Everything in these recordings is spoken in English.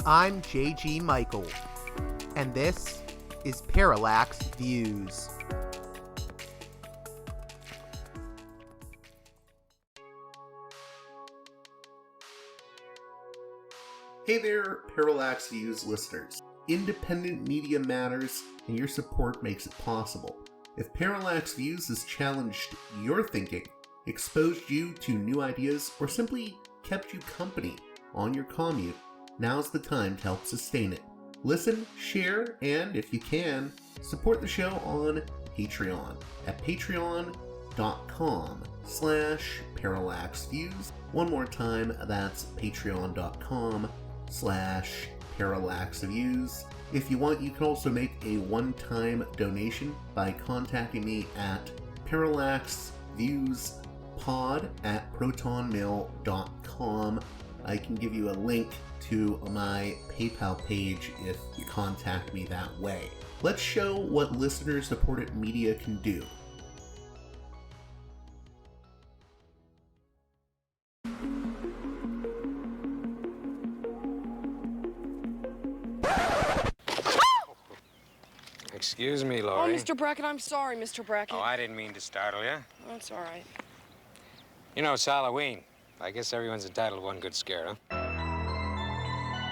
I'm J.G. Michael, and this is Parallax Views. Hey there, Parallax Views listeners. Independent media matters, and your support makes it possible. If Parallax Views has challenged your thinking, exposed you to new ideas, or simply kept you company on your commute, now's the time to help sustain it. Listen, share, and if you can, support the show on Patreon at patreon.com/parallaxviews. One more time, that's patreon.com/parallaxviews. If you want, you can also make a one-time donation by contacting me at parallaxviewspod@protonmail.com. I can give you a link to my PayPal page if you contact me that way. Let's show what listener-supported media can do. Excuse me, Oh, Laurie. Mr. Brackett, I'm sorry, Mr. Brackett. Oh, I didn't mean to startle you. That's all right. You know, it's Halloween. I guess everyone's entitled to one good scare, huh?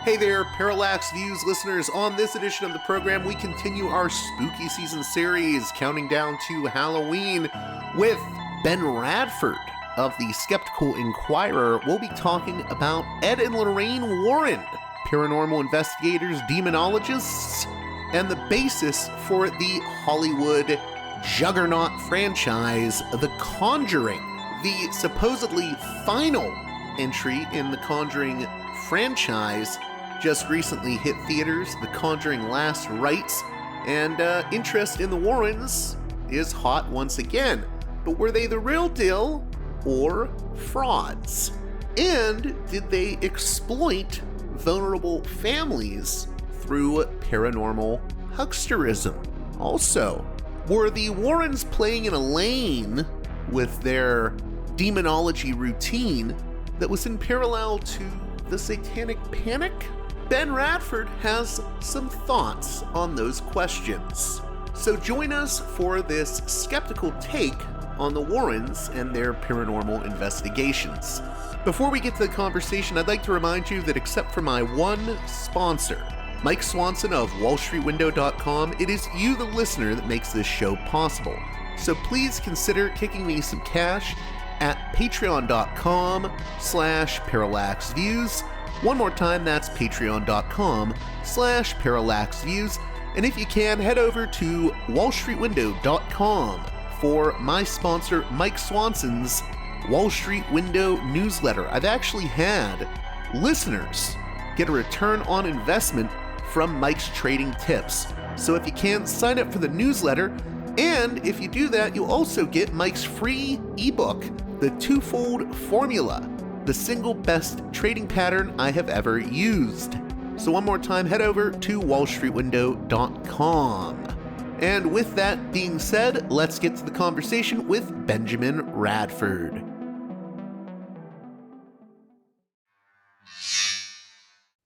Hey there, Parallax Views listeners. On this edition of the program, we continue our spooky season series, counting down to Halloween, with Ben Radford of the Skeptical Inquirer. We'll be talking about Ed and Lorraine Warren, paranormal investigators, demonologists, and the basis for the Hollywood juggernaut franchise, The Conjuring. The supposedly final entry in the Conjuring franchise just recently hit theaters, The Conjuring Last Rites, and interest in the Warrens is hot once again. But were they the real deal or frauds? And did they exploit vulnerable families through paranormal hucksterism? Also, were the Warrens playing in a lane with their demonology routine that was in parallel to the Satanic Panic? Ben Radford has some thoughts on those questions. So join us for this skeptical take on the Warrens and their paranormal investigations. Before we get to the conversation, I'd like to remind you that except for my one sponsor, Mike Swanson of WallStreetWindow.com, it is you, the listener, that makes this show possible. So please consider kicking me some cash at patreon.com/parallaxviews. One more time, that's patreon.com/parallaxviews. And if you can, head over to wallstreetwindow.com for my sponsor, Mike Swanson's Wall Street Window newsletter. I've actually had listeners get a return on investment from Mike's trading tips. So if you can, sign up for the newsletter. And if you do that, you'll also get Mike's free ebook, The Twofold Formula, the single best trading pattern I have ever used. So one more time, head over to wallstreetwindow.com. And with that being said, let's get to the conversation with Benjamin Radford.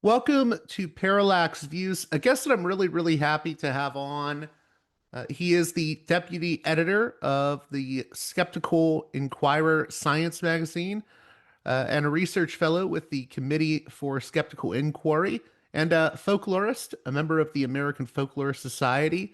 Welcome to Parallax Views, a guest that I'm really happy to have on. He is the deputy editor of the Skeptical Inquirer science magazine, and a research fellow with the Committee for Skeptical Inquiry, and a folklorist, a member of the American Folklore Society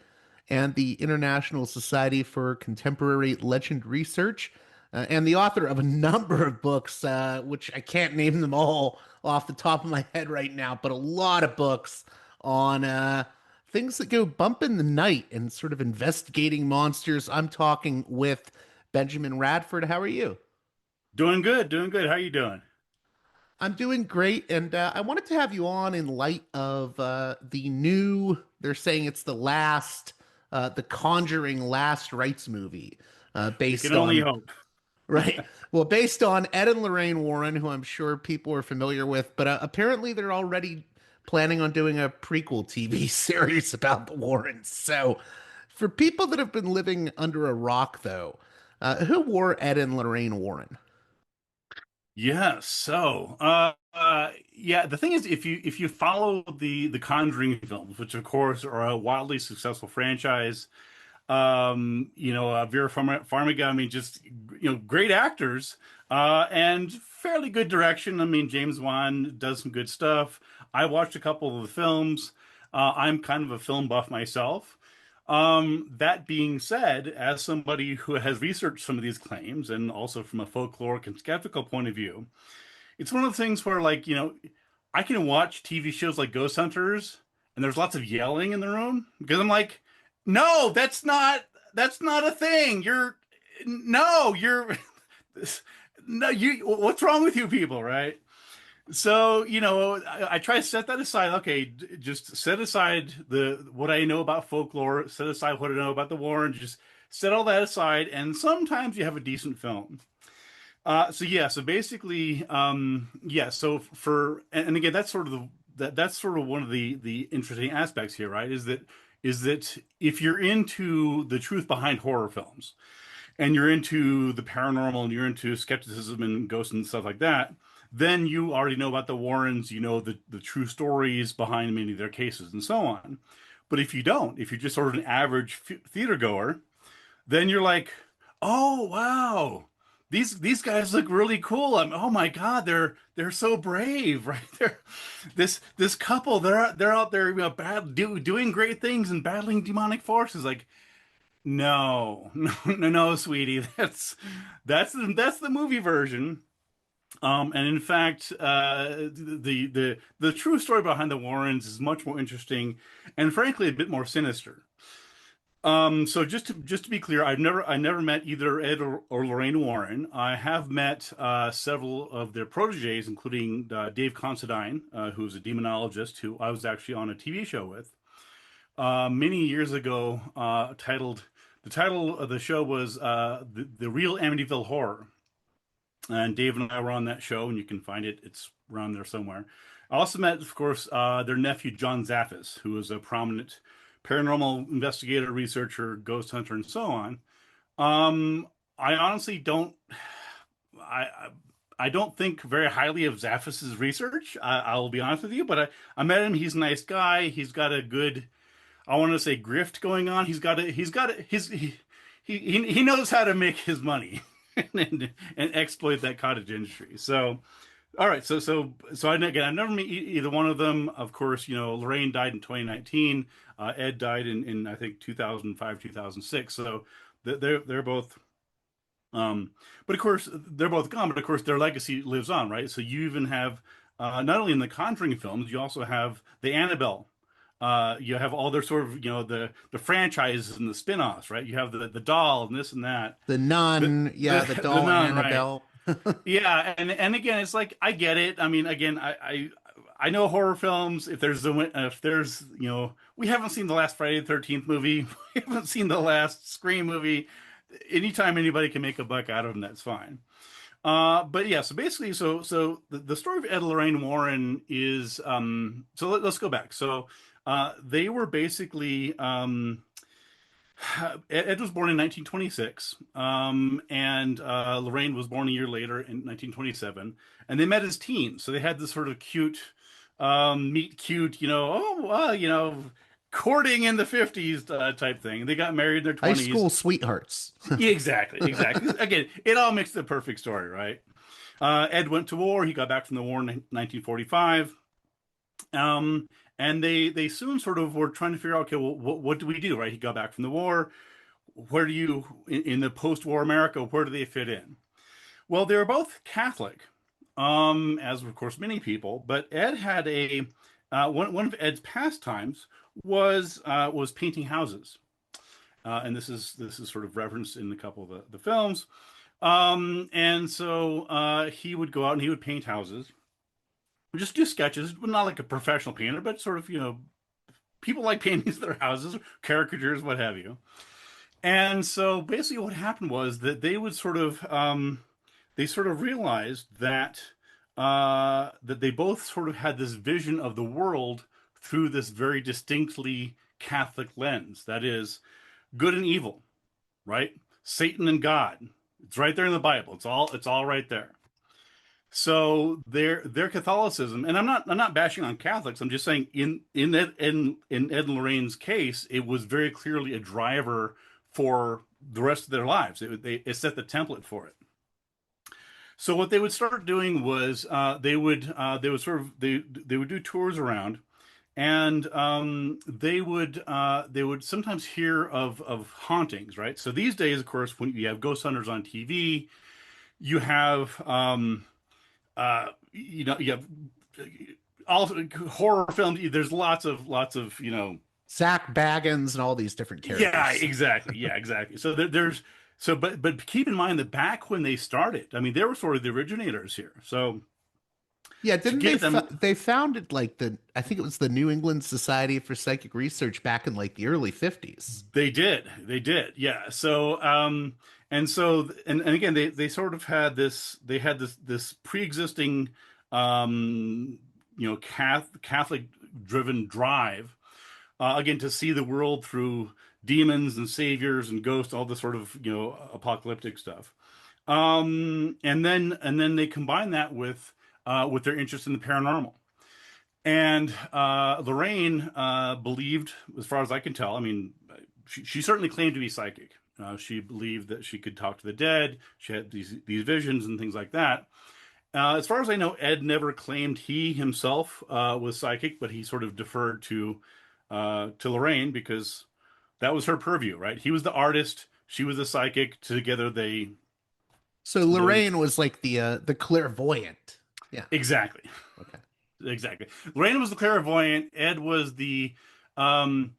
and the International Society for Contemporary Legend Research, and the author of a number of books, which I can't name them all off the top of my head right now, but a lot of books on things that go bump in the night and sort of investigating monsters. I'm talking with Benjamin Radford. How are you? Doing good. How you doing? I'm doing great, and I wanted to have you on in light of the new, they're saying it's the last, the Conjuring Last Rites movie, based You can only hope. Right. Well, based on Ed and Lorraine Warren, who I'm sure people are familiar with, but apparently they're already planning on doing a prequel TV series about the Warrens. So for people that have been living under a rock, though, who were Ed and Lorraine Warren? Yeah, so Yeah, the thing is, if you follow the Conjuring films, which of course are a wildly successful franchise, Vera Farmiga, I mean, just great actors, and fairly good direction. I mean, James Wan does some good stuff. I watched a couple of the films. I'm kind of a film buff myself. That being said, as somebody who has researched some of these claims, and also from a folkloric and skeptical point of view, it's one of the things where, like, I can watch TV shows like Ghost Hunters, and there's lots of yelling in the room because I'm like, no, that's not a thing. No, you're, no, what's wrong with you people, right? So, I try to set that aside. Okay, just set aside the what I know about folklore, set aside what I know about the Warren, just set all that aside, and sometimes you have a decent film. So basically, yeah. So and again, that's sort of that's sort of one of the interesting aspects here, right? Is that if you're into the truth behind horror films, and you're into the paranormal, and you're into skepticism and ghosts and stuff like that, then you already know about the Warrens, you know the true stories behind many of their cases, and so on. But if you don't, if you're just sort of an average theater goer, then you're like, oh wow, these guys look really cool. Oh my God, they're so brave, right? This couple, they're out there, doing great things and battling demonic forces. Like, no, no, no, no, sweetie, that's the movie version. And in fact, the true story behind the Warrens is much more interesting, and frankly, a bit more sinister. So just to be clear, I never met either Ed or Lorraine Warren. I have met several of their proteges, including Dave Considine, who's a demonologist who I was actually on a TV show with many years ago. Titled The title of the show was the Real Amityville Horror, and Dave and I were on that show, and you can find it. It's around there somewhere. I also met, of course, their nephew John Zaffis, who is a prominent paranormal investigator, researcher, ghost hunter, and so on. I honestly don't. I I don't think very highly of Zaffis's research. I'll be honest with you, but I met him. He's a nice guy. He's got a good, I want to say, grift going on. He knows how to make his money and exploit that cottage industry. So, all right. Again, I never met either one of them. Of course, Lorraine died in 2019. Ed died in I think 2005, 2006. So they're both. But of course, they're both gone. But of course, their legacy lives on, right? So you even have not only in the Conjuring films, you also have the Annabelle. You have all their sort of the franchises and the spin-offs, right? You have the doll and this and that. The The nun, yeah, the the doll nun, right? Annabelle. Yeah, and again, it's like I get it. I mean, again, I know horror films. If there's we haven't seen the last Friday the 13th movie, we haven't seen the last Scream movie. Anytime anybody can make a buck out of them, that's fine. But yeah, so basically, so the story of Ed and Lorraine Warren is let's go back. So they were basically Ed was born in 1926, and Lorraine was born a year later in 1927, and they met as teens. So they had this sort of cute, meet cute, courting in the 50s type thing. They got married in their High 20s. school sweethearts. Yeah, exactly, exactly. Again, it all makes the perfect story, right? Ed went to war. He got back from the war in 1945. And they soon sort of were trying to figure out, okay, well, what do we do, right? He got back from the war. Where do you, in the post-war America, where do they fit in? Well, they were both Catholic, as of course many people. But Ed had one of Ed's pastimes was painting houses, and this is sort of referenced in a couple of the films. And so he would go out and he would paint houses, just do sketches, but not like a professional painter, but sort of, people like paintings of their houses, caricatures, what have you. And so basically what happened was that they sort of realized that they both sort of had this vision of the world through this very distinctly Catholic lens. That is good and evil, right? Satan and God. It's right there in the Bible. It's all right there. So their Catholicism, and I'm not bashing on Catholics. I'm just saying in Ed and Lorraine's case, it was very clearly a driver for the rest of their lives. It set the template for it. So what they would start doing was they would do tours around, and they would sometimes hear of hauntings, right? So these days, of course, when you have ghost hunters on TV, you have you have all horror films. There's lots of Zach Baggins and all these different yeah, characters. exactly. Yeah, exactly. So there's so but keep in mind that back when they started, I mean, they were sort of the originators here. So Yeah, to didn't get them, they founded like I think it was the New England Society for Psychic Research back in like the early 50s. they did, yeah. So and again, they sort of had this pre-existing Catholic driven drive, again, to see the world through demons and saviors and ghosts, all this sort of apocalyptic stuff. And then they combine that with their interest in the paranormal. And Lorraine believed, as far as I can tell, I mean, she certainly claimed to be psychic. She believed that she could talk to the dead. She had these visions and things like that. As far as I know, Ed never claimed he himself was psychic, but he sort of deferred to Lorraine because that was her purview, right? He was the artist, she was the psychic. Together, they So they Lorraine was like the clairvoyant. Yeah. exactly. Okay. Exactly. Lorraine was the clairvoyant. Ed was the, um,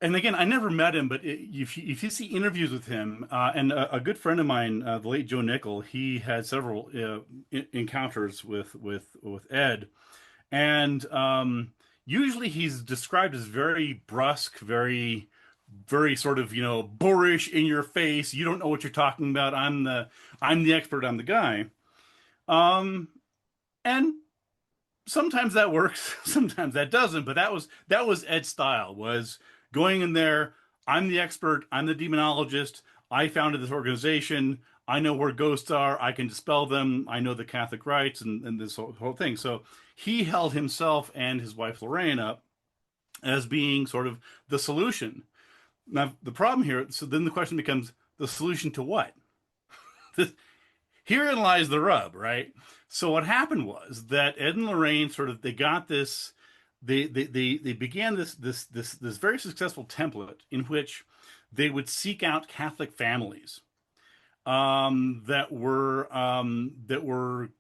and again, I never met him, but if you see interviews with him, and a good friend of mine, the late Joe Nickel, he had several encounters with Ed, and usually he's described as very brusque, very sort of boorish, in your face. You don't know what you're talking about. I'm the expert. I'm the guy. Um, and sometimes that works, sometimes that doesn't. But that was Ed's style, was going in there. I'm the expert. I'm the demonologist. I founded this organization. I know where ghosts are. I can dispel them. I know the Catholic rites and this whole thing. So he held himself and his wife Lorraine up as being sort of the solution. Now the problem here, so then the question becomes, the solution to what? Herein lies the rub, right? So what happened was that Ed and Lorraine sort of, they got this, they began this very successful template in which they would seek out Catholic families that were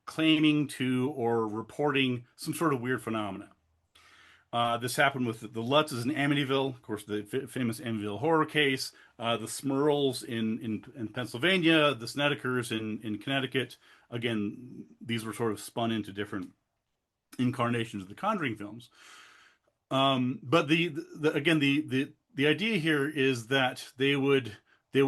claiming to or reporting some sort of weird phenomena. This happened with the Lutzes in Amityville, of course, the famous Amityville horror case, the Smurls in Pennsylvania, the Snedekers in Connecticut. Again, these were sort of spun into different incarnations of the Conjuring films. But again, the idea here is that they would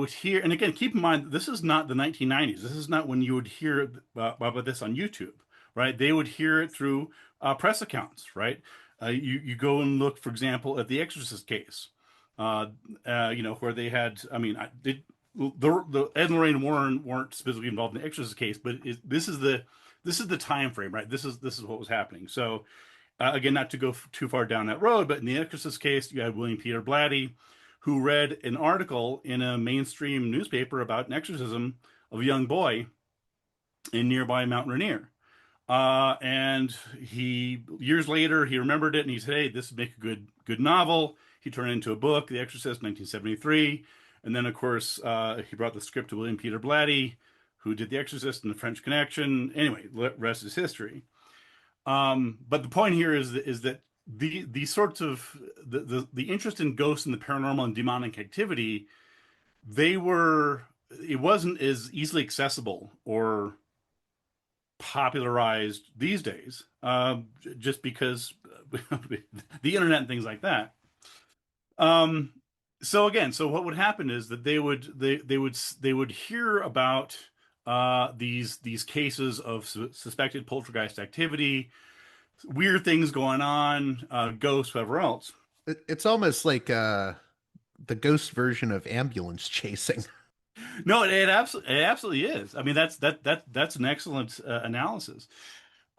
hear, and again, keep in mind, this is not the 1990s. This is not when you would hear about this on YouTube, right? They would hear it through press accounts, right? You go and look, for example, at the Exorcist case, where they had, I mean, the Ed and Lorraine Warren weren't specifically involved in the Exorcist case, but this is the time frame, right? This is what was happening. So again, not to go too far down that road, but in the Exorcist case, you had William Peter Blatty, who read an article in a mainstream newspaper about an exorcism of a young boy in nearby Mount Rainier. And he, years later, he remembered it and he said, "Hey, this would make a good novel." He turned it into a book, The Exorcist, 1973. And then, of course, he brought the script to William Peter Blatty, who did The Exorcist and The French Connection. Anyway, rest is history. But the point here is that the sorts of the interest in ghosts and the paranormal and demonic activity, it wasn't as easily accessible or popularized these days, just because the internet and things like that. Um, so what would happen is that they would hear about these cases of suspected poltergeist activity, weird things going on, ghosts, whatever else. It's almost like the ghost version of ambulance chasing. No, it absolutely is. I mean, that's an excellent analysis.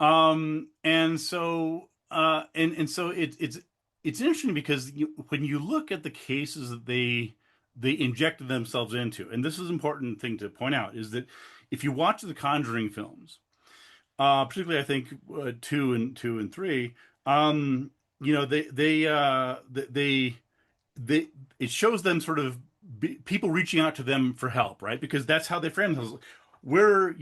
And so so it's interesting because when you look at the cases that they injected themselves into, and this is an important thing to point out, is that if you watch the Conjuring films, particularly I think two and three, they it shows them sort of people reaching out to them for help, right? Because that's how they frame themselves. We're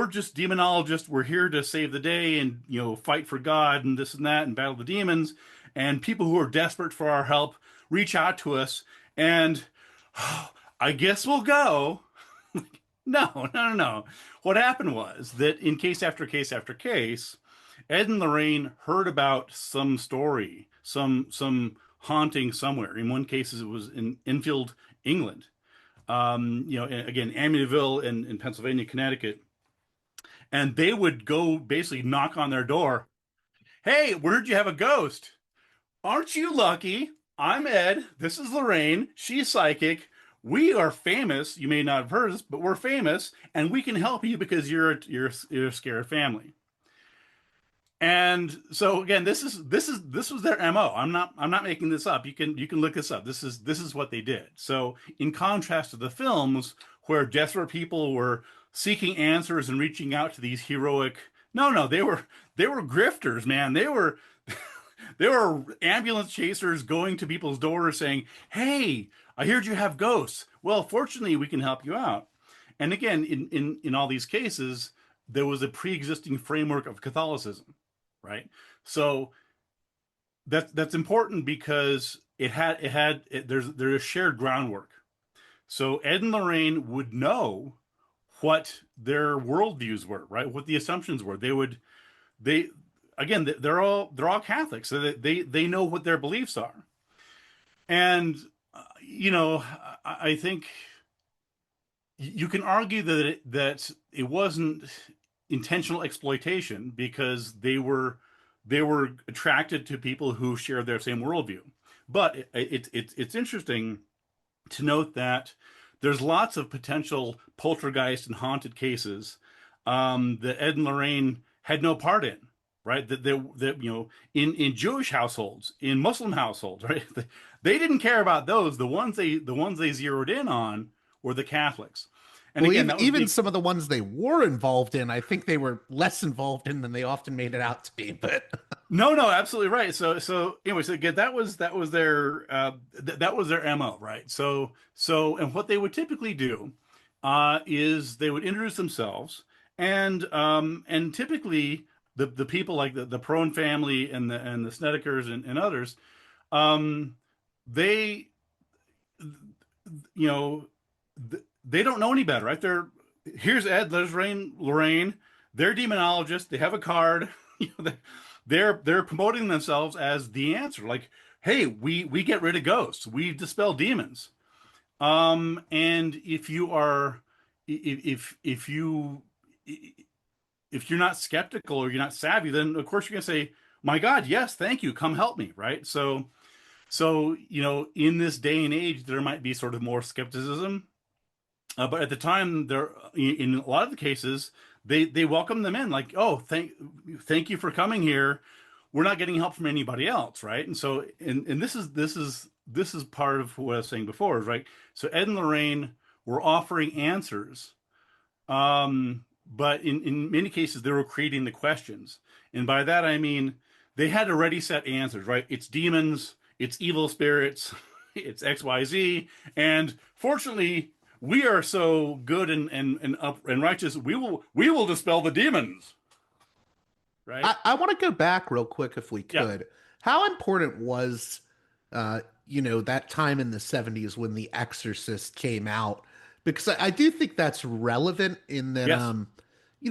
just demonologists. We're here to save the day and fight for God and this and that and battle the demons. And people who are desperate for our help reach out to us, and I guess we'll go. No, no, no, no. What happened was that in case after case after case, Ed and Lorraine heard about some story, some haunting somewhere. In one case, it was in Enfield, England. Again, Amityville in Pennsylvania, Connecticut, and they would go basically knock on their door. Hey, where'd you have a ghost? Aren't you lucky? I'm Ed. This is Lorraine. She's psychic. We are famous. You may not have heard us, but we're famous, and we can help you because you're a scared family. And so again, this was their MO. I'm not making this up. You can look this up. This is what they did. So in contrast to the films where desperate people were seeking answers and reaching out to these heroic, no, they were grifters, man. They were ambulance chasers going to people's doors saying, "Hey, I heard you have ghosts. Well, fortunately, we can help you out." And again, in all these cases, there was a pre-existing framework of Catholicism, right? So that's important because there's shared groundwork. So Ed and Lorraine would know what their worldviews were, right? What the assumptions were. They again they're all Catholics, so they know what their beliefs are. And I think you can argue that it wasn't intentional exploitation because they were attracted to people who share their same worldview. But it's interesting to note that there's lots of potential poltergeist and haunted cases that Ed and Lorraine had no part in, right? That in Jewish households, in Muslim households, right? They didn't care about those. The ones they zeroed in on were the Catholics. And Well, again, even, that was even the some of the ones they were involved in, I think they were less involved in than they often made it out to be. But No, no, absolutely right. So anyway, so again, that was their MO, right? And what they would typically do is they would introduce themselves, and typically the people like the Prone family and the Snedekers and others, um, they you know they don't know any better, right? Here's Ed, there's Lorraine. They're demonologists. They have a card. You know, they're promoting themselves as the answer. Like, hey, we get rid of ghosts. We dispel demons. And if you are, if you if you're not skeptical or you're not savvy, then of course you're gonna say, "My God, yes, thank you. Come help me." Right? So in this day and age, there might be sort of more skepticism. But at the time, there in a lot of the cases, they welcome them in, like, oh, thank you for coming here. We're not getting help from anybody else, right? And so, and this is part of what I was saying before, is right. So Ed and Lorraine were offering answers, but in many cases, they were creating the questions, and by that I mean they had already set answers, right? It's demons, it's evil spirits, it's XYZ, and fortunately we are so good and up and righteous, we will dispel the demons, right? I want to go back real quick if we Yeah, could. How important was, that time in the 70s when The Exorcist came out? Because I do think that's relevant in that, yes,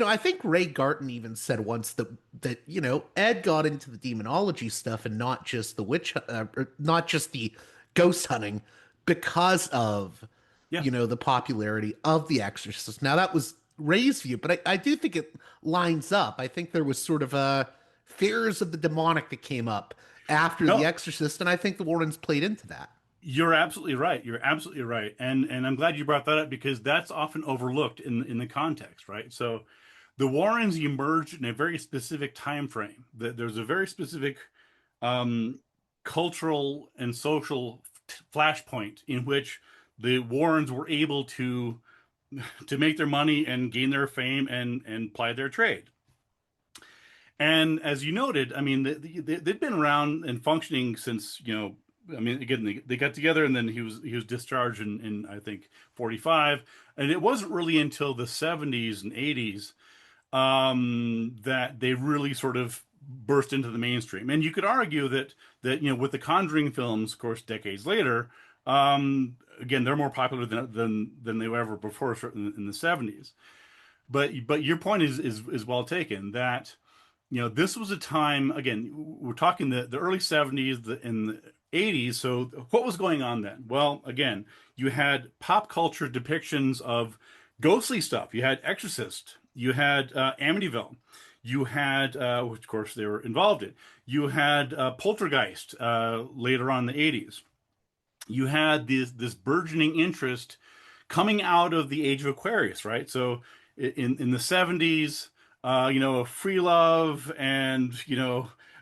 I think Ray Garton even said once that Ed got into the demonology stuff and not just the or not just the ghost hunting because of, yeah. the popularity of The Exorcist. Now that was Ray's view, but I do think it lines up. I think there was sort of a fears of the demonic that came up after The No, Exorcist, and I think the Warrens played into that. You're absolutely right. You're absolutely right. And I'm glad you brought that up because that's often overlooked in the context, right? So the Warrens emerged in a very specific time frame. There's a very specific um, cultural and social flashpoint in which the Warrens were able to make their money and gain their fame and ply their trade. And as you noted, I mean, they've been around and functioning since, I mean, again, they got together and then he was discharged in I think 45, and it wasn't really until the 70s and 80s that they really sort of burst into the mainstream. And you could argue that with the Conjuring films, of course, decades later, again, they're more popular than they were ever before, certainly in the 70s. But your point is well taken that this was a time, again, we're talking the early 70s and the 80s. So what was going on then? Well, again, you had pop culture depictions of ghostly stuff. You had Exorcist. You had Amityville. You had, which of course they were involved in. You had Poltergeist later on in the 80s. You had this burgeoning interest coming out of the age of Aquarius, right? So in the 70s, free love and,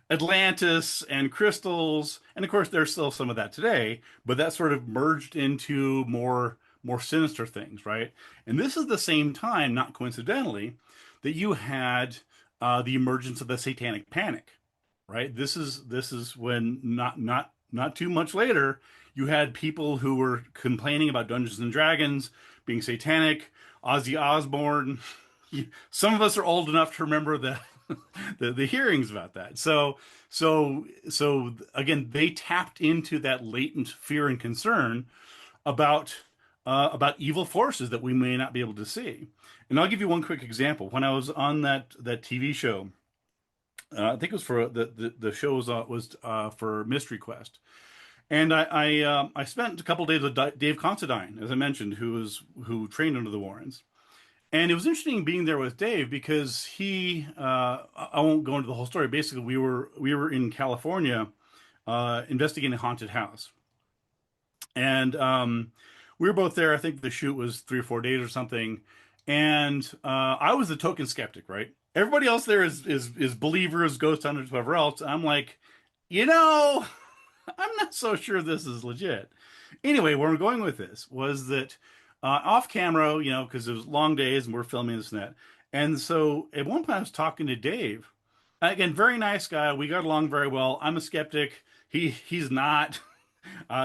Atlantis and crystals. And of course, there's still some of that today, but that sort of merged into more sinister things, right? And this is the same time, not coincidentally, that you had the emergence of the Satanic Panic, right? This is when not too much later, you had people who were complaining about Dungeons and Dragons being satanic, Ozzy Osbourne. Some of us are old enough to remember the hearings about that. So again, they tapped into that latent fear and concern about evil forces that we may not be able to see. And I'll give you one quick example. When I was on that TV show, I think it was for the show was for Mystery Quest, and I spent a couple days with Dave Considine, as I mentioned, who trained under the Warrens. And it was interesting being there with Dave because I won't go into the whole story. Basically, we were in California investigating a haunted house. And we were both there. I think the shoot was 3 or 4 days or something. And I was the token skeptic, right? Everybody else there is believers, ghost hunters, whatever else. I'm like, I'm not so sure this is legit. Anyway, where I'm going with this was that off camera, because it was long days and we're filming this and that. And so at one point I was talking to Dave. Again, very nice guy. We got along very well. I'm a skeptic. He's not.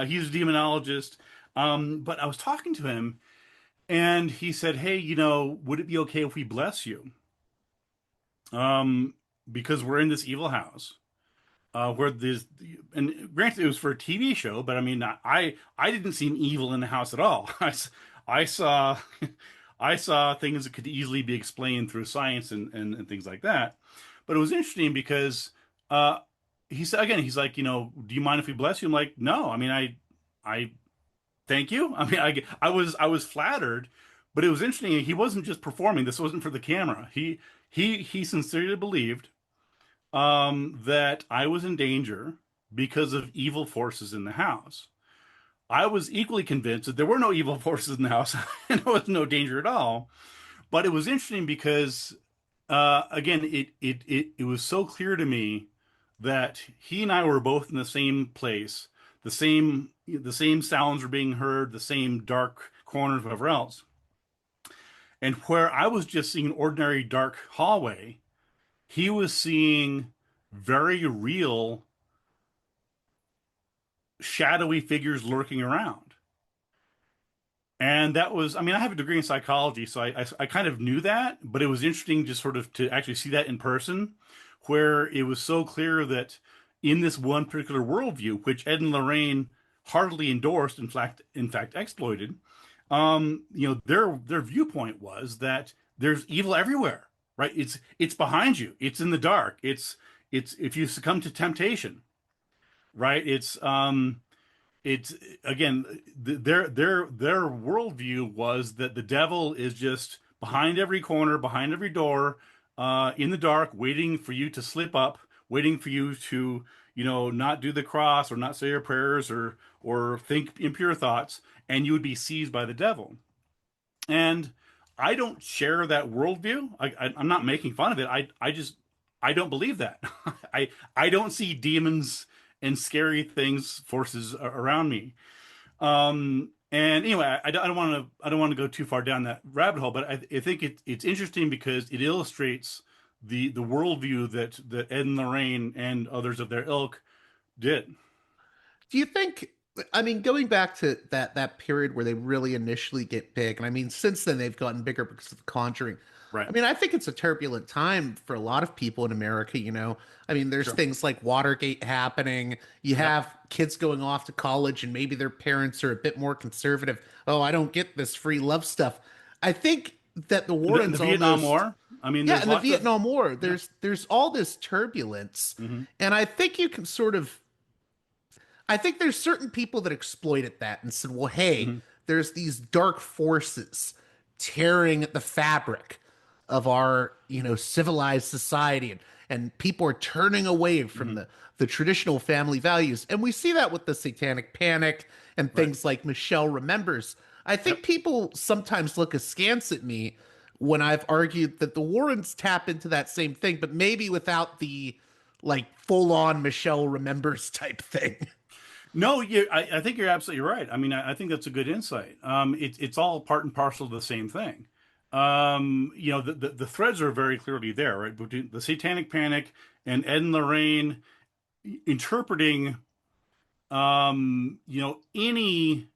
He's a demonologist. But I was talking to him and he said, "Hey, would it be okay if we bless you? Because we're in this evil house." Where there's, and granted, it was for a TV show, but I mean, I didn't see evil in the house at all. I saw, I saw things that could easily be explained through science and things like that. But it was interesting because he said again, he's like, do you mind if we bless you? I'm like, no. I mean, I thank you. I mean, I was flattered, but it was interesting. He wasn't just performing. This wasn't for the camera. He sincerely believed that I was in danger because of evil forces in the house. I was equally convinced that there were no evil forces in the house and there was no danger at all. But it was interesting because, again, it was so clear to me that he and I were both in the same place. The same sounds were being heard, the same dark corners, whatever else. And where I was just seeing an ordinary dark hallway, he was seeing very real shadowy figures lurking around. And that was, I mean, I have a degree in psychology, so I kind of knew that, but it was interesting just sort of to actually see that in person, where it was so clear that in this one particular worldview, which Ed and Lorraine heartily endorsed, in fact exploited, their viewpoint was that there's evil everywhere, right? It's behind you. It's in the dark. It's if you succumb to temptation, right? It's again their worldview was that the devil is just behind every corner, behind every door, in the dark, waiting for you to slip up, waiting for you to not do the cross or not say your prayers or think impure thoughts, and you would be seized by the devil. And I don't share that worldview. I'm not making fun of it. I don't believe that. I don't see demons and scary things, forces around me. And anyway, I don't want to go too far down that rabbit hole, but I think it's interesting because it illustrates the worldview that Ed and Lorraine and others of their ilk did. Do you think, I mean, going back to that period where they really initially get big, and I mean, since then they've gotten bigger because of the Conjuring. Right. I mean, I think it's a turbulent time for a lot of people in America, you know. I mean, there's Sure. things like Watergate happening. You Yep. have kids going off to college and maybe their parents are a bit more conservative. Oh, I don't get this free love stuff. I think that the The Warrens Vietnam almost, War. I mean, yeah, there's and the lots of Vietnam War, yeah. there's all this turbulence. Hmm. And I think you can sort of, I think there's certain people that exploited that and said, well, hey, Hmm. there's these dark forces tearing at the fabric of our, you know, civilized society, and people are turning away from Hmm. the traditional family values. And we see that with the Satanic Panic and Right. things like Michelle Remembers. I think Yep. people sometimes look askance at me when I've argued that the Warrens tap into that same thing, but maybe without the like full on Michelle Remembers type thing. No, I think you're absolutely right. I mean, I think that's a good insight. It's all part and parcel of the same thing. The threads are very clearly there, right? Between the Satanic Panic and Ed and Lorraine interpreting, any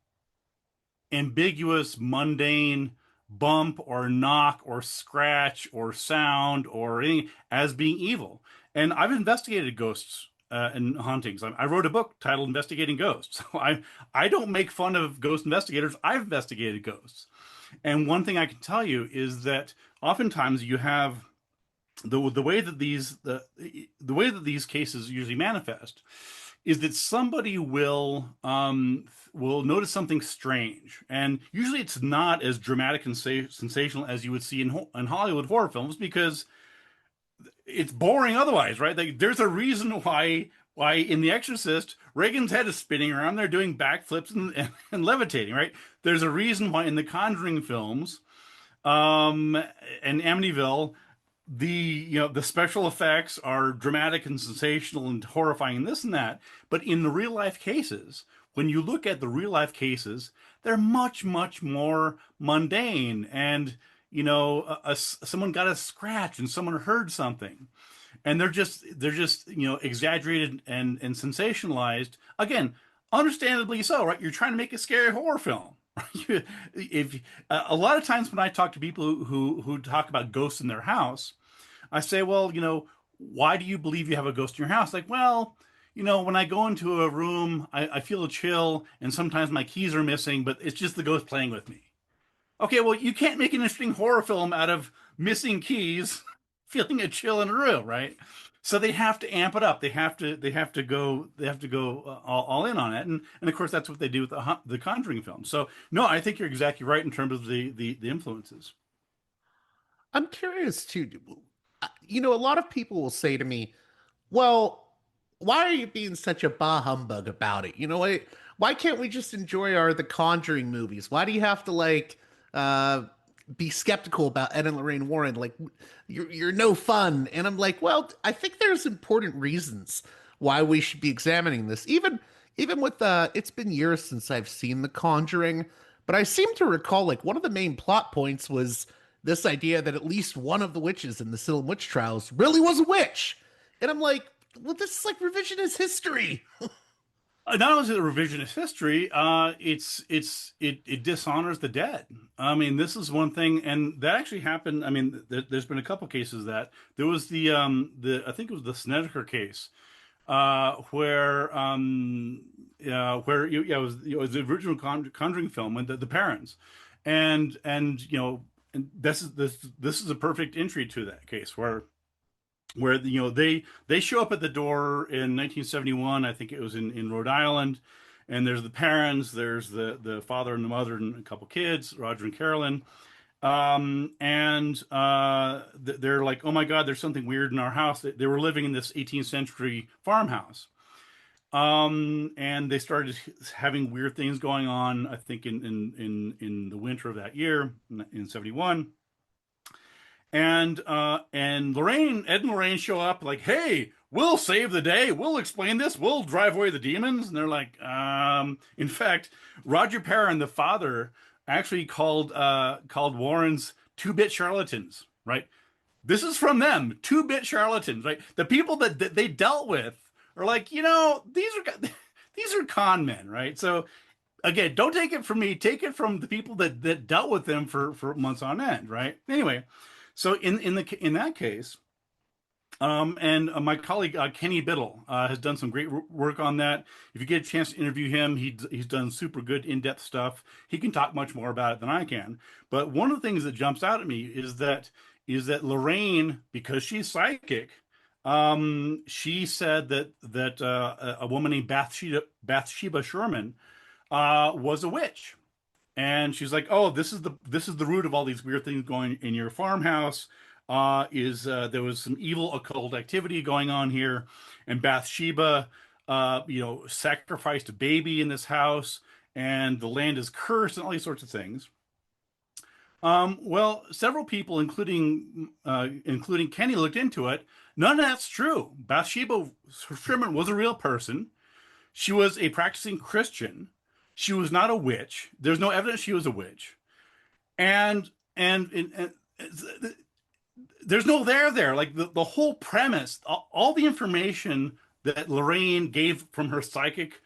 ambiguous, mundane bump or knock or scratch or sound or anything as being evil. And I've investigated ghosts and hauntings. I wrote a book titled "Investigating Ghosts." So I don't make fun of ghost investigators. I've investigated ghosts, and one thing I can tell you is that oftentimes you have the way that the way that these cases usually manifest is that somebody will notice something strange, and usually it's not as dramatic and sensational as you would see in Hollywood horror films because it's boring otherwise, right? Like, there's a reason why in The Exorcist Reagan's head is spinning around, they're doing backflips and levitating, right? There's a reason why in the Conjuring films, and Amityville, the special effects are dramatic and sensational and horrifying and this and that. But in the real life cases, when you look at the real life cases, they're much more mundane. And someone got a scratch and someone heard something, and they're just exaggerated and sensationalized, again, understandably so, right? You're trying to make a scary horror film. If a lot of times when I talk to people who talk about ghosts in their house, I say, well, why do you believe you have a ghost in your house? Like, well, when I go into a room, I feel a chill, and sometimes my keys are missing, but it's just the ghost playing with me. Okay, well, you can't make an interesting horror film out of missing keys, feeling a chill in a room, right? So they have to amp it up. They have to go all in on it, and of course that's what they do with the Conjuring film. So no, I think you're exactly right in terms of the influences. I'm curious too. You know, a lot of people will say to me, well, why are you being such a bah humbug about it? You know, why can't we just enjoy our The Conjuring movies? Why do you have to uh be skeptical about Ed and Lorraine Warren? Like, you're no fun. And I'm like, well, I think there's important reasons why we should be examining this. Even with it's been years since I've seen The Conjuring, but I seem to recall like one of the main plot points was this idea that at least one of the witches in the Salem witch trials really was a witch. And I'm like, well, this is like revisionist history. Not only is it a revisionist history, it dishonors the dead. I mean, this is one thing, and that actually happened. I mean, there's been a couple cases that there was the I think it was the Snedeker case, where it was the original Conjuring film with the parents, and and this is a perfect entry to that case where they show up at the door in 1971. I think it was in Rhode Island, and there's the parents, there's the father and the mother and a couple kids, Roger and Carolyn, and they're like, oh my God, there's something weird in our house. They were living in this 18th century farmhouse, And they started having weird things going on, I think in the winter of that year, in 71. And Ed and Lorraine show up like, hey, we'll save the day, we'll explain this, we'll drive away the demons. And they're like, in fact, Roger Perrin, the father, actually called Warrens two-bit charlatans, right? This is from them, two-bit charlatans, right? The people that they dealt with are like, these are con men, right? So again, don't take it from me, take it from the people that dealt with them for months on end, right? Anyway, so in that case, and my colleague Kenny Biddle has done some great work on that. If you get a chance to interview him, he's done super good in-depth stuff. He can talk much more about it than I can. But one of the things that jumps out at me is that Lorraine, because she's psychic, she said that a woman named Bathsheba Sherman was a witch. And she's like, "Oh, this is the root of all these weird things going in your farmhouse. There was some evil occult activity going on here, and Bathsheba, sacrificed a baby in this house, and the land is cursed, and all these sorts of things." Well, several people, including Kenny, looked into it. None of that's true. Bathsheba Sherman was a real person. She was a practicing Christian. She was not a witch. There's no evidence she was a witch, and there's no there. Like the whole premise, all the information that Lorraine gave from her psychic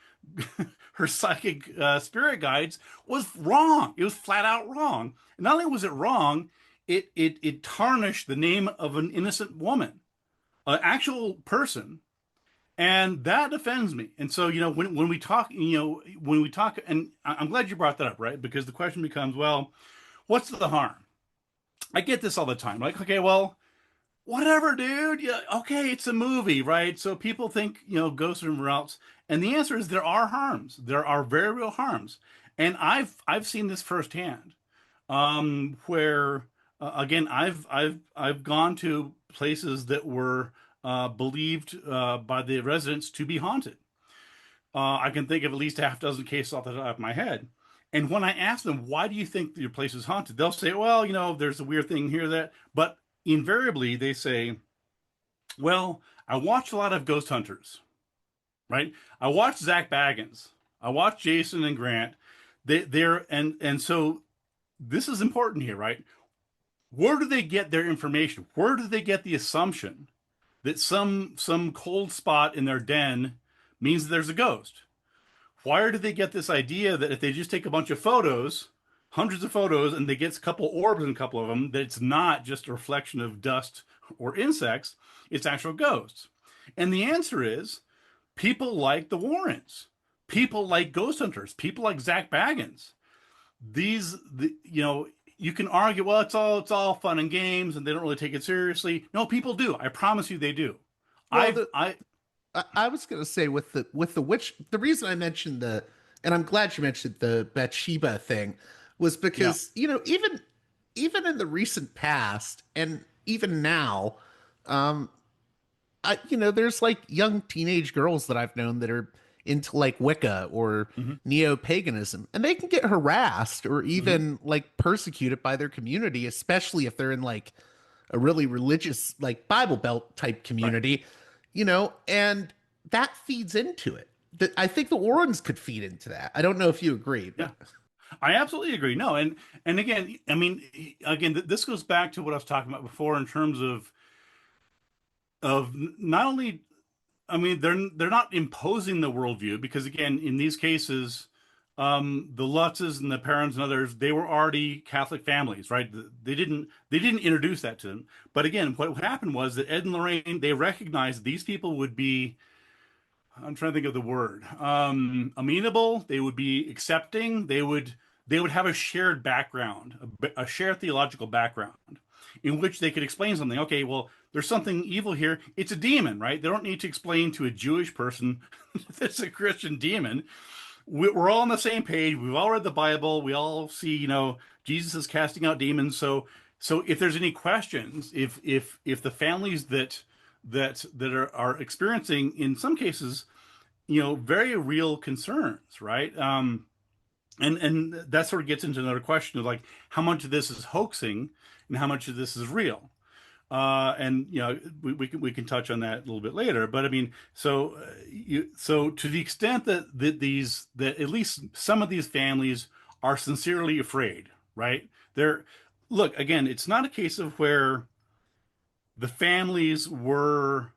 spirit guides was wrong. It was flat out wrong. And not only was it wrong, it tarnished the name of an innocent woman, an actual person. And that offends me. And so, when we talk, and I'm glad you brought that up, right? Because the question becomes, well, what's the harm? I get this all the time. Like, okay, well, whatever, dude. Yeah, okay, it's a movie, right? So people think, ghosts are else. And the answer is there are harms. There are very real harms. And I've seen this firsthand, where again, I've gone to places that were believed by the residents to be haunted. I can think of at least a half dozen cases off the top of my head. And when I ask them, why do you think your place is haunted? They'll say, well, there's a weird thing here, that. But invariably, they say, well, I watch a lot of ghost hunters, right? I watch Zach Baggins. I watch Jason and Grant. And so this is important here, right? Where do they get their information? Where do they get the assumption that some cold spot in their den means there's a ghost? Why do they get this idea that if they just take a bunch of photos, hundreds of photos, and they get a couple orbs in a couple of them, that it's not just a reflection of dust or insects, it's actual ghosts? And the answer is people like the Warrens, people like ghost hunters, people like Zach Baggins. You can argue, well, it's all fun and games, and they don't really take it seriously. No, people do. I promise you, they do. Well, I was going to say with the witch, the reason I mentioned and I'm glad you mentioned the Bathsheba thing, was because even in the recent past and even now, there's like young teenage girls that I've known that are into like Wicca or neo-paganism, and they can get harassed or even like persecuted by their community, especially if they're in like a really religious, like Bible Belt type community, and that feeds into it. I think the Warrens could feed into that. I don't know if you agree. But... Yeah, I absolutely agree. No, and again, I mean, this goes back to what I was talking about before in terms of not only, I mean, they're not imposing the worldview, because again, in these cases, the Lutzes and the Perrins and others, they were already Catholic families, right? They didn't introduce that to them. But again, what happened was that Ed and Lorraine, they recognized these people would be, I'm trying to think of the word, amenable. They would be accepting. They would have a shared background, a shared theological background, in which they could explain something. Okay, well, there's something evil here. It's a demon, right? They don't need to explain to a Jewish person that it's a Christian demon. We're all on the same page. We've all read the Bible. We all see, Jesus is casting out demons. So if there's any questions, if the families that are experiencing, in some cases, very real concerns, right? And that sort of gets into another question of like how much of this is hoaxing and how much of this is real. And we can touch on that a little bit later. But I mean, so to the extent that at least some of these families are sincerely afraid, right? They're look again. It's not a case of where the families were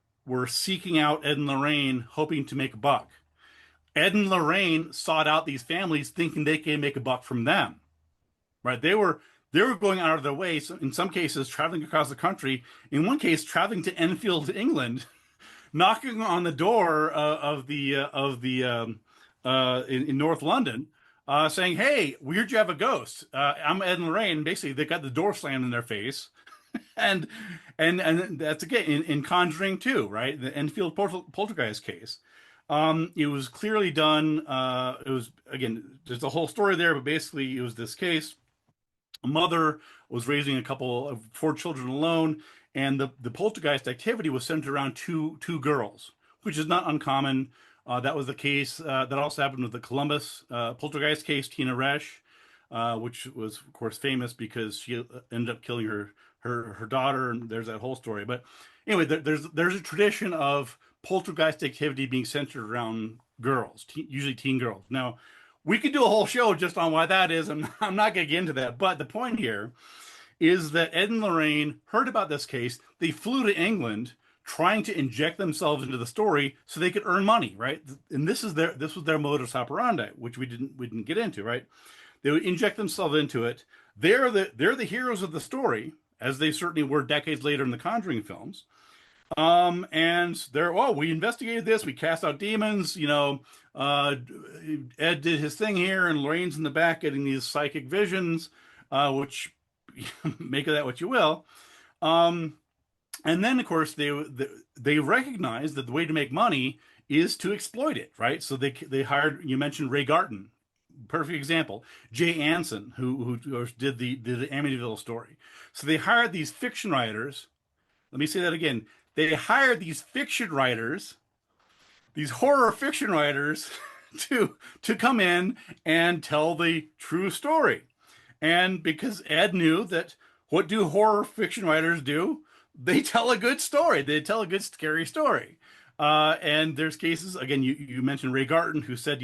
seeking out Ed and Lorraine hoping to make a buck. Ed and Lorraine sought out these families thinking they can make a buck from them, right? They were going out of their way, so in some cases traveling across the country, in one case traveling to Enfield, England, knocking on the door in North London, saying, "Hey, we heard you have a ghost. I'm Ed and Lorraine." Basically, they got the door slammed in their face, and that's again in Conjuring too, right? The Enfield poltergeist case. It was clearly done. It was again, there's a whole story there, but basically, it was this case. A mother was raising a couple of 4 children alone, and the poltergeist activity was centered around two girls, which is not uncommon. That was the case that also happened with the Columbus poltergeist case, Tina Resch, which was of course famous because she ended up killing her daughter, and there's that whole story. But anyway, there's a tradition of poltergeist activity being centered around girls, usually teen girls. Now, we could do a whole show just on why that is, and I'm not going to get into that. But the point here is that Ed and Lorraine heard about this case. They flew to England trying to inject themselves into the story so they could earn money, right? And this was their modus operandi, which we didn't get into, right? They would inject themselves into it. They're the heroes of the story, as they certainly were decades later in the Conjuring films. And we investigated this. We cast out demons. Ed did his thing here, and Lorraine's in the back getting these psychic visions, which make of that what you will. And then, of course, they recognized that the way to make money is to exploit it, right? So they hired. You mentioned Ray Garton, perfect example. Jay Anson, who did the Amityville story. So they hired these fiction writers. Let me say that again. They hired these fiction writers, these horror fiction writers, to come in and tell the true story. And because Ed knew that what do horror fiction writers do? They tell a good story. They tell a good scary story. And there's cases, again, you mentioned Ray Garton, who said,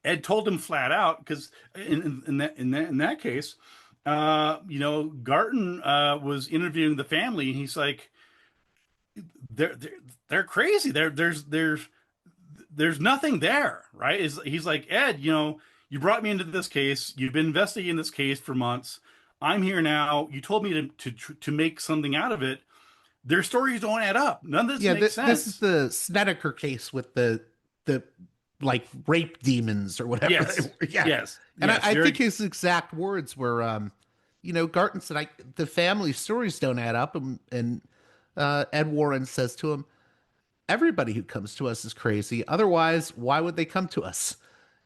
Ed told him flat out, because in that case, Garton was interviewing the family, and he's like, they're crazy. There's nothing there, right? He's like, Ed, you brought me into this case. You've been investigating this case for months. I'm here now. You told me to make something out of it. Their stories don't add up. None of this makes sense. This is the Snedeker case with the like rape demons or whatever. Yes. Yes. And I think his exact words were, Garton said, the family stories don't add up, and Ed Warren says to him, everybody who comes to us is crazy. Otherwise, why would they come to us?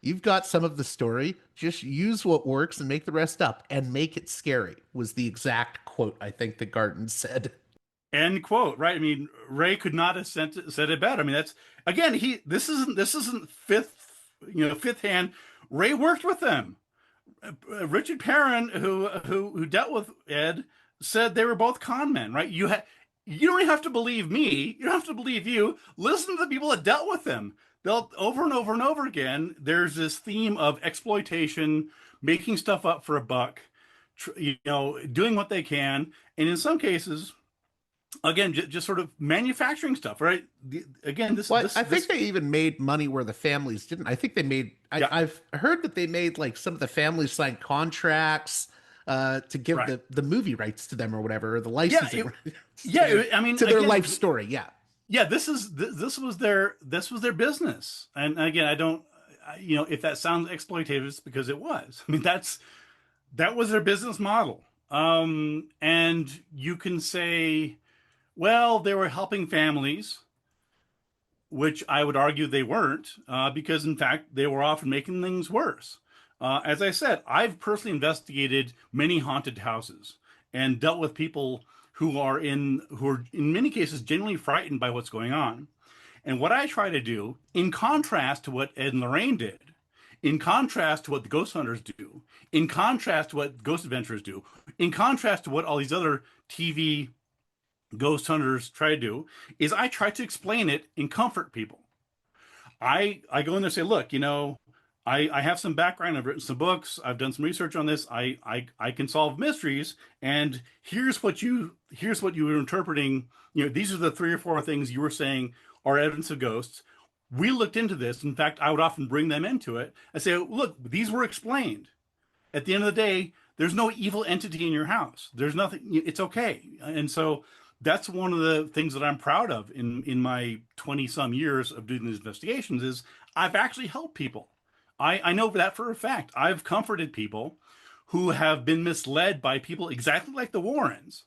You've got some of the story. Just use what works and make the rest up, and make it scary, was the exact quote I think that Garton said. End quote. Right. I mean, Ray could not have said it better. I mean, that's again, this isn't fifth hand. Ray worked with them. Richard Perrin, who dealt with Ed, said they were both con men, right? You don't have to believe me. You don't have to believe you. Listen to the people that dealt with them. They'll over and over and over again. There's this theme of exploitation, making stuff up for a buck, doing what they can. And in some cases, again, just sort of manufacturing stuff, right? I think they even made money where the families didn't. I think they made, I've heard that they made like some of the families signed contracts to give the movie rights to them or whatever, or the licensing to their life story. Yeah, this was their business. And again, I don't, if that sounds exploitative, it's because it was. I mean, that was their business model. And you can say, well, they were helping families, which I would argue they weren't, because in fact, they were often making things worse. As I said, I've personally investigated many haunted houses and dealt with people who are in many cases genuinely frightened by what's going on. And what I try to do, in contrast to what Ed and Lorraine did, in contrast to what the Ghost Hunters do, in contrast to what Ghost Adventurers do, in contrast to what all these other TV Ghost Hunters try to do, is I try to explain it and comfort people. I go in there and say, look, I have some background. I've written some books. I've done some research on this. I can solve mysteries. And here's what you were interpreting. These are the 3 or 4 things you were saying are evidence of ghosts. We looked into this. In fact, I would often bring them into it. I say, look, these were explained. At the end of the day, there's no evil entity in your house. There's nothing. It's okay. And so that's one of the things that I'm proud of in my 20 some years of doing these investigations is I've actually helped people. I know that for a fact. I've comforted people who have been misled by people exactly like the Warrens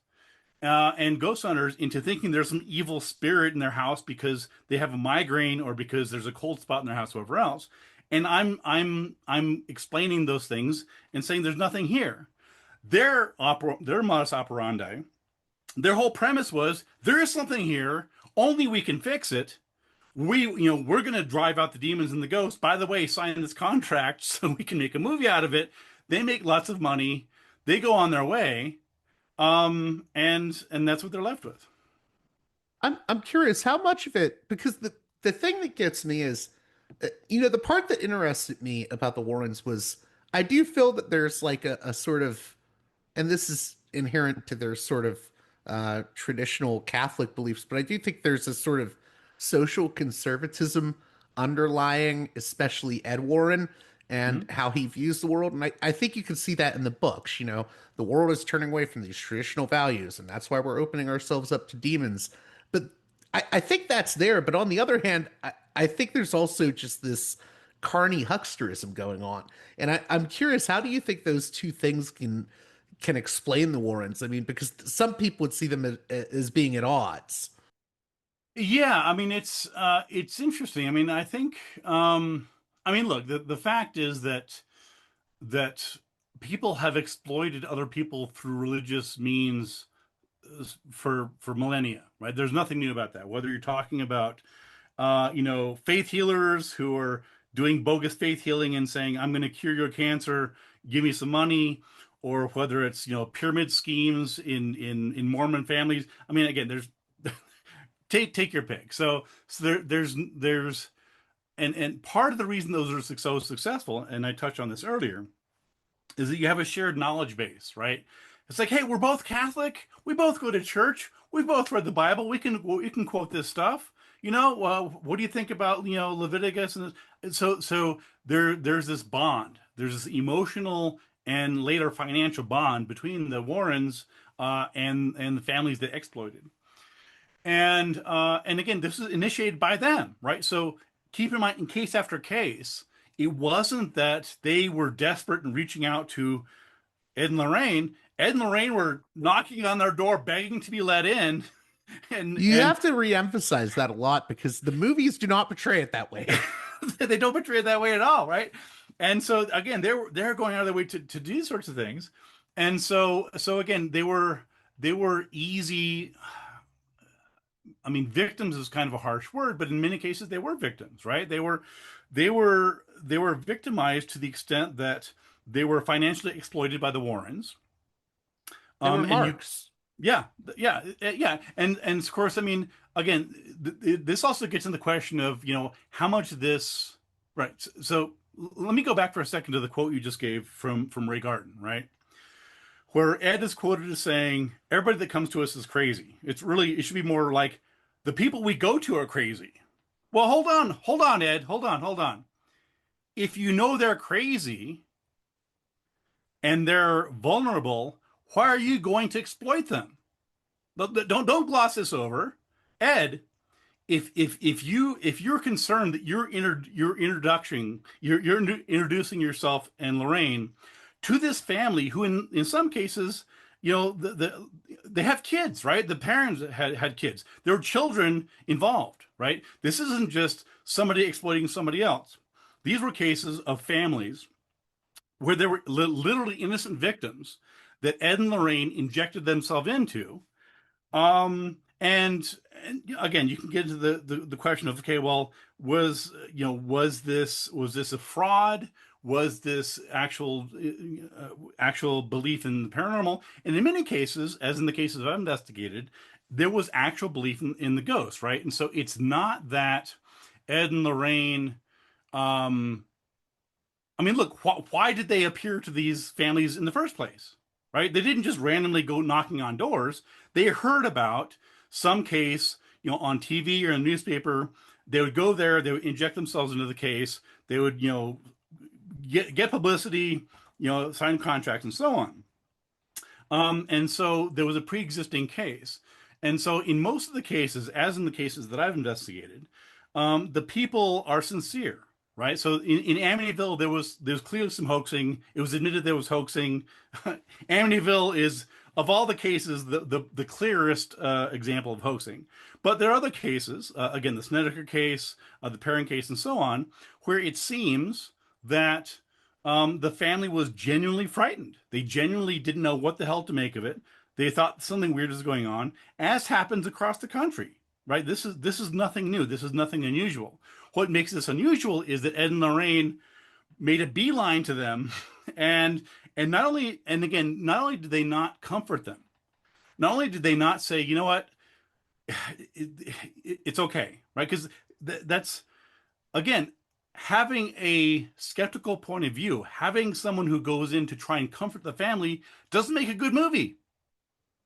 and ghost hunters into thinking there's some evil spirit in their house because they have a migraine or because there's a cold spot in their house, whatever else. And I'm explaining those things and saying there's nothing here. Their modus operandi, their whole premise was there is something here, only we can fix it. We're going to drive out the demons and the ghosts. By the way, sign this contract so we can make a movie out of it. They make lots of money. They go on their way. And that's what they're left with. I'm curious how much of it, because the thing that gets me is, the part that interested me about the Warrens was I do feel that there's like a sort of, and this is inherent to their sort of traditional Catholic beliefs, but I do think there's a sort of social conservatism underlying, especially Ed Warren and how he views the world. And I think you can see that in the books. The world is turning away from these traditional values, and that's why we're opening ourselves up to demons. But I think that's there. But on the other hand, I think there's also just this carny hucksterism going on. And I'm curious, how do you think those two things can explain the Warrens? I mean, because some people would see them as being at odds. Yeah, I mean it's interesting. I mean, I think look, the fact is that people have exploited other people through religious means for millennia, right? There's nothing new about that. Whether you're talking about faith healers who are doing bogus faith healing and saying, I'm going to cure your cancer, give me some money, or whether it's pyramid schemes in Mormon families. I mean, again, there's take your pick. So there's and part of the reason those are so successful, and I touched on this earlier, is that you have a shared knowledge base, right? It's like, hey, we're both Catholic. We both go to church. We both read the Bible. We can quote this stuff. What do you think about Leviticus? And so there's this bond. There's this emotional and later financial bond between the Warrens and the families that exploited. And again, this is initiated by them, right? So keep in mind, in case after case, it wasn't that they were desperate and reaching out to Ed and Lorraine. Ed and Lorraine were knocking on their door, begging to be let in. And you have to reemphasize that a lot because the movies do not portray it that way. They don't portray it that way at all, right? And so again, they're going out of their way to do these sorts of things. And so again, they were easy. I mean, victims is kind of a harsh word, but in many cases they were victims, right? They were victimized to the extent that they were financially exploited by the Warrens. They were marks. Yeah. And of course, I mean, again, this also gets in the question of, how much of this, right? So let me go back for a second to the quote you just gave from Ray Garton, right? Where Ed is quoted as saying, everybody that comes to us is crazy. It should be more like the people we go to are crazy. Well, hold on, Ed, hold on. If you know they're crazy and they're vulnerable, why are you going to exploit them? Don't gloss this over, Ed. If you're concerned that you're introducing yourself and Lorraine to this family who in some cases, they have kids, right? The parents had kids. There were children involved, right? This isn't just somebody exploiting somebody else. These were cases of families where there were literally innocent victims that Ed and Lorraine injected themselves into. And and again, you can get into the question of, okay, well, was this a fraud? Was this actual belief in the paranormal? And in many cases, as in the cases I've investigated, there was actual belief in the ghost, right? And so it's not that Ed and Lorraine, um, I mean, look, why did they appear to these families in the first place? Right? They didn't just randomly go knocking on doors. They heard about some case, on TV or in the newspaper. They would go there. They would inject themselves into the case. They would, get publicity, sign contracts and so on. And so there was a pre-existing case. And so in most of the cases, as in the cases that I've investigated, the people are sincere, right? So in Amityville, there's clearly some hoaxing. It was admitted there was hoaxing. Amityville is, of all the cases, the clearest example of hoaxing. But there are other cases, again, the Snedeker case, the Perrin case, and so on, where it seems that the family was genuinely frightened. They genuinely didn't know what the hell to make of it. They thought something weird was going on, as happens across the country, right? This is nothing new. This is nothing unusual. What makes this unusual is that Ed and Lorraine made a beeline to them, and not only did they not comfort them, not only did they not say, you know what, it's okay, right? Because that's, again, having a skeptical point of view, having someone who goes in to try and comfort the family doesn't make a good movie.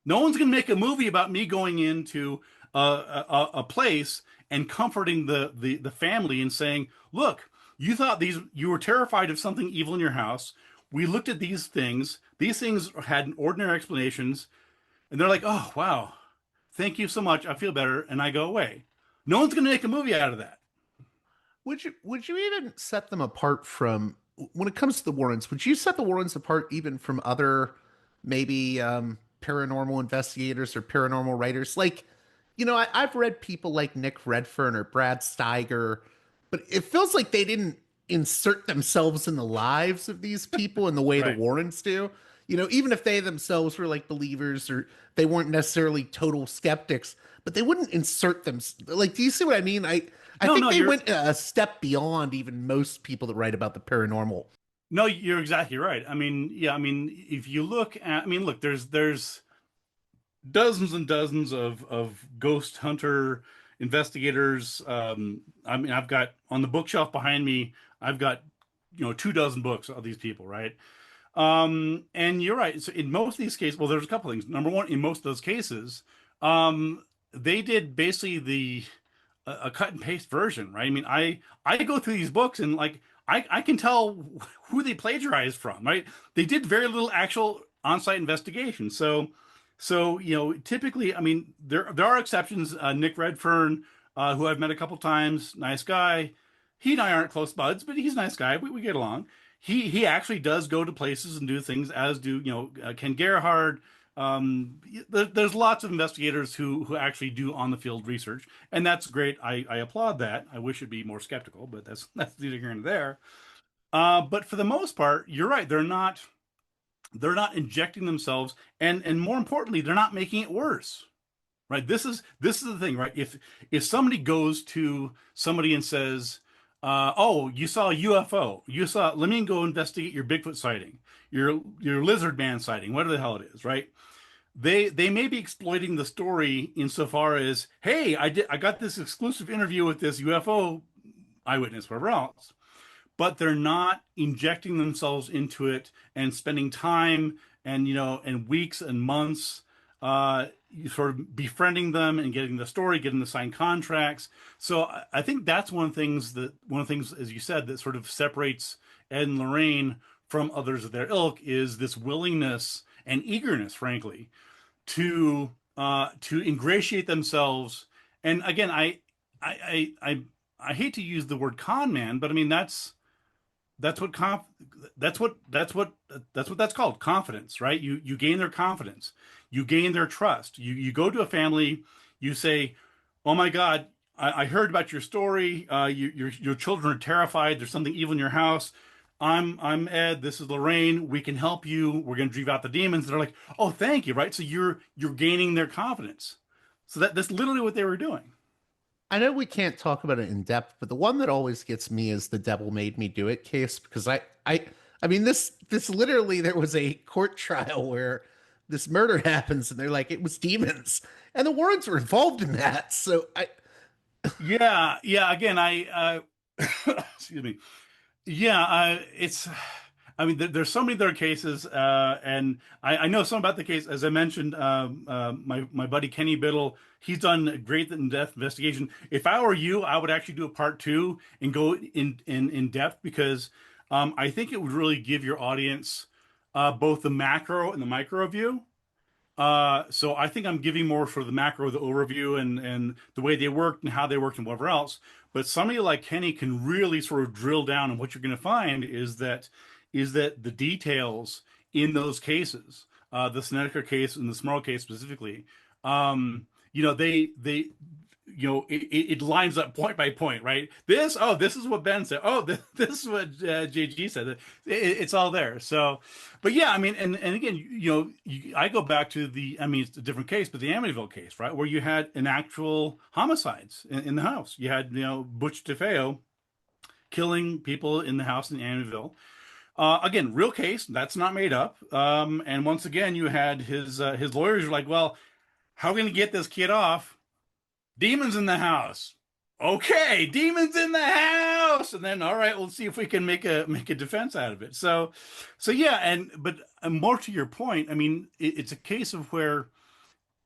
No one's going to make a movie about me going into a place and comforting the family and saying, look, you were terrified of something evil in your house. We looked at these things. These things had ordinary explanations. And they're like, oh, wow, thank you so much. I feel better. And I go away. No one's going to make a movie out of that. Would you even set them apart from, when it comes to the Warrens, would you set the Warrens apart even from other maybe paranormal investigators or paranormal writers? Like, I've read people like Nick Redfern or Brad Steiger, but it feels like they didn't insert themselves in the lives of these people in the way the Right. Warrens do. Even if they themselves were like believers or they weren't necessarily total skeptics, but they wouldn't insert them. Like, do you see what I mean? I No, think no, they you're went a step beyond even most people that write about the paranormal. no, you're exactly right. I mean, yeah, I mean, if you look at, I mean, look, there's dozens and dozens of ghost hunter investigators. I mean, I've got on the bookshelf behind me, I've got 2 dozen books of these people, right? And you're right. So in most of these cases, well, there's a couple things. Number one, in most of those cases, they did basically a cut and paste version, right? I mean, I go through these books and like I can tell who they plagiarized from, right? They did very little actual on-site investigation. So typically, I mean, there are exceptions. Nick Redfern, who I've met a couple times, nice guy. He and I aren't close buds, but he's a nice guy. We get along. He actually does go to places and do things, as do Ken Gerhard. There's lots of investigators who actually do on the field research, and that's great. I applaud that. I wish it'd be more skeptical, but that's neither here nor there. But for the most part, you're right. They're not injecting themselves, and more importantly, they're not making it worse. Right? This is the thing, right? If somebody goes to somebody and says, "Oh, you saw a UFO. Let me go investigate your Bigfoot sighting, your lizard man sighting, whatever the hell it is," right? They may be exploiting the story insofar as, "Hey, I got this exclusive interview with this UFO eyewitness, whatever else," but they're not injecting themselves into it and spending time and weeks and months sort of befriending them and getting the story, getting the signed contracts. So I think that's one of the things, as you said, that sort of separates Ed and Lorraine from others of their ilk is this willingness and eagerness, frankly, to ingratiate themselves. And again, I hate to use the word con man, but I mean that's what that's called, confidence, right? You gain their confidence, you gain their trust. You go to a family, you say, "Oh my God, I heard about your story. Your children are terrified. There's something evil in your house. I'm Ed. This is Lorraine. We can help you. We're going to drive out the demons." They're like, "Oh, thank you." Right? So you're gaining their confidence. So that's literally what they were doing. I know we can't talk about it in depth, but the one that always gets me is the devil made me do it case because I mean this literally there was a court trial where this murder happens and they're like it was demons and the Warrens were involved in that. So I Yeah, yeah. Again, I excuse me. Yeah, it's. I mean, there's so many other cases, and I know some about the case. As I mentioned, my buddy Kenny Biddle, he's done a great in-depth investigation. If I were you, I would actually do a part two and go in depth because I think it would really give your audience both the macro and the micro view. So I think I'm giving more for the macro, the overview, and the way they worked and how they worked and whatever else. But somebody like Kenny can really sort of drill down, and what you're going to find is that the details in those cases, the Snedeker case and the Smurl case specifically, they it lines up point by point, right? This is what Ben said. Oh, this is what JG said. It's all there. So, but yeah, I mean, and again, I go back to I mean, it's a different case, but the Amityville case, right, where you had an actual homicides in the house. You had, Butch DeFeo killing people in the house in Amityville. Again, real case. That's not made up. And once again, you had his lawyers were like, well, how are we going to get this kid off? Demons in the house. Okay, demons in the house, and then all right, we'll see if we can make a defense out of it. So yeah, but more to your point, I mean, it's a case of where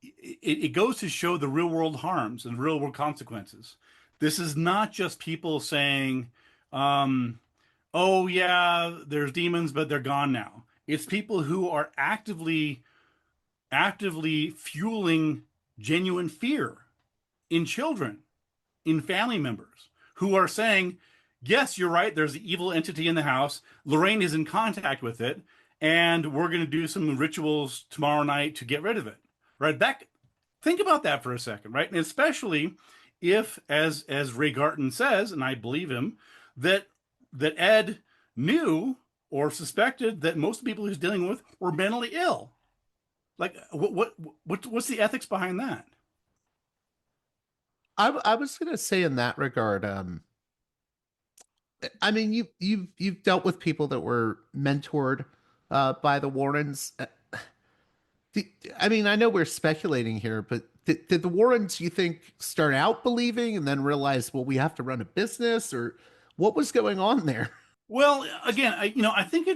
it goes to show the real world harms and real world consequences. This is not just people saying, "Oh yeah, there's demons, but they're gone now." It's people who are actively fueling genuine fear in children, in family members who are saying, yes, you're right, there's an evil entity in the house. Lorraine is in contact with it, and we're going to do some rituals tomorrow night to get rid of it. Right? Think about that for a second, right? And especially if, as Ray Garton says, and I believe him, that Ed knew or suspected that most people he's dealing with were mentally ill. Like, what's the ethics behind that? I was gonna say in that regard, I mean you've dealt with people that were mentored by the Warrens. I mean, I know we're speculating here, but did the Warrens, you think, start out believing and then realize, well, we have to run a business, or what was going on there? Well, again, I think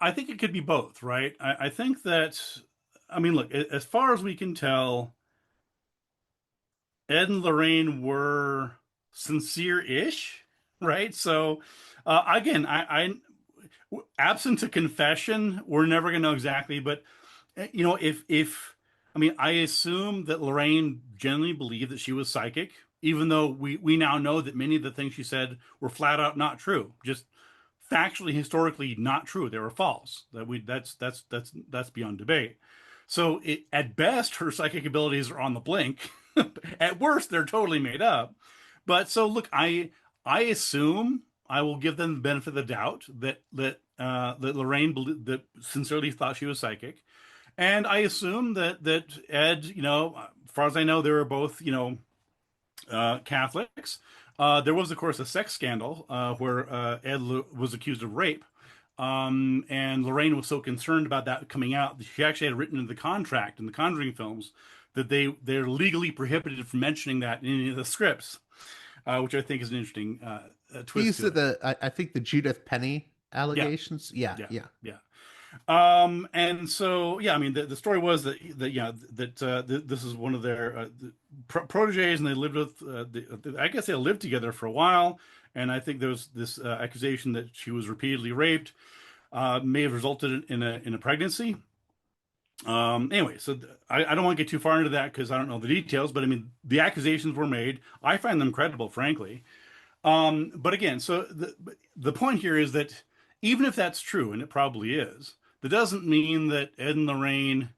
I think it could be both, right? I think that, I mean, look, as far as we can tell, Ed and Lorraine were sincere-ish, right? So, again, absent a confession, we're never going to know exactly. But if I mean, I assume that Lorraine genuinely believed that she was psychic, even though we now know that many of the things she said were flat out not true, just factually, historically not true. They were false. That's beyond debate. So at best, her psychic abilities are on the blink. At worst, they're totally made up. But so look, I assume I will give them the benefit of the doubt that Lorraine that sincerely thought she was psychic, and I assume that Ed, as far as I know, they were both Catholics. There was, of course, a sex scandal where Ed was accused of rape. And Lorraine was so concerned about that coming out, she actually had written in the contract in the Conjuring films that they're legally prohibited from mentioning that in any of the scripts, which I think is an interesting twist. These are I think the Judith Penny allegations. Yeah. And so, yeah, I mean, the story was that this is one of their proteges, and they lived with. I guess they lived together for a while, and I think there was this accusation that she was repeatedly raped, may have resulted in a pregnancy. Anyway, so I don't want to get too far into that because I don't know the details, but I mean, the accusations were made. I find them credible, frankly. But again, so the point here is that even if that's true, and it probably is, that doesn't mean that Ed and Lorraine.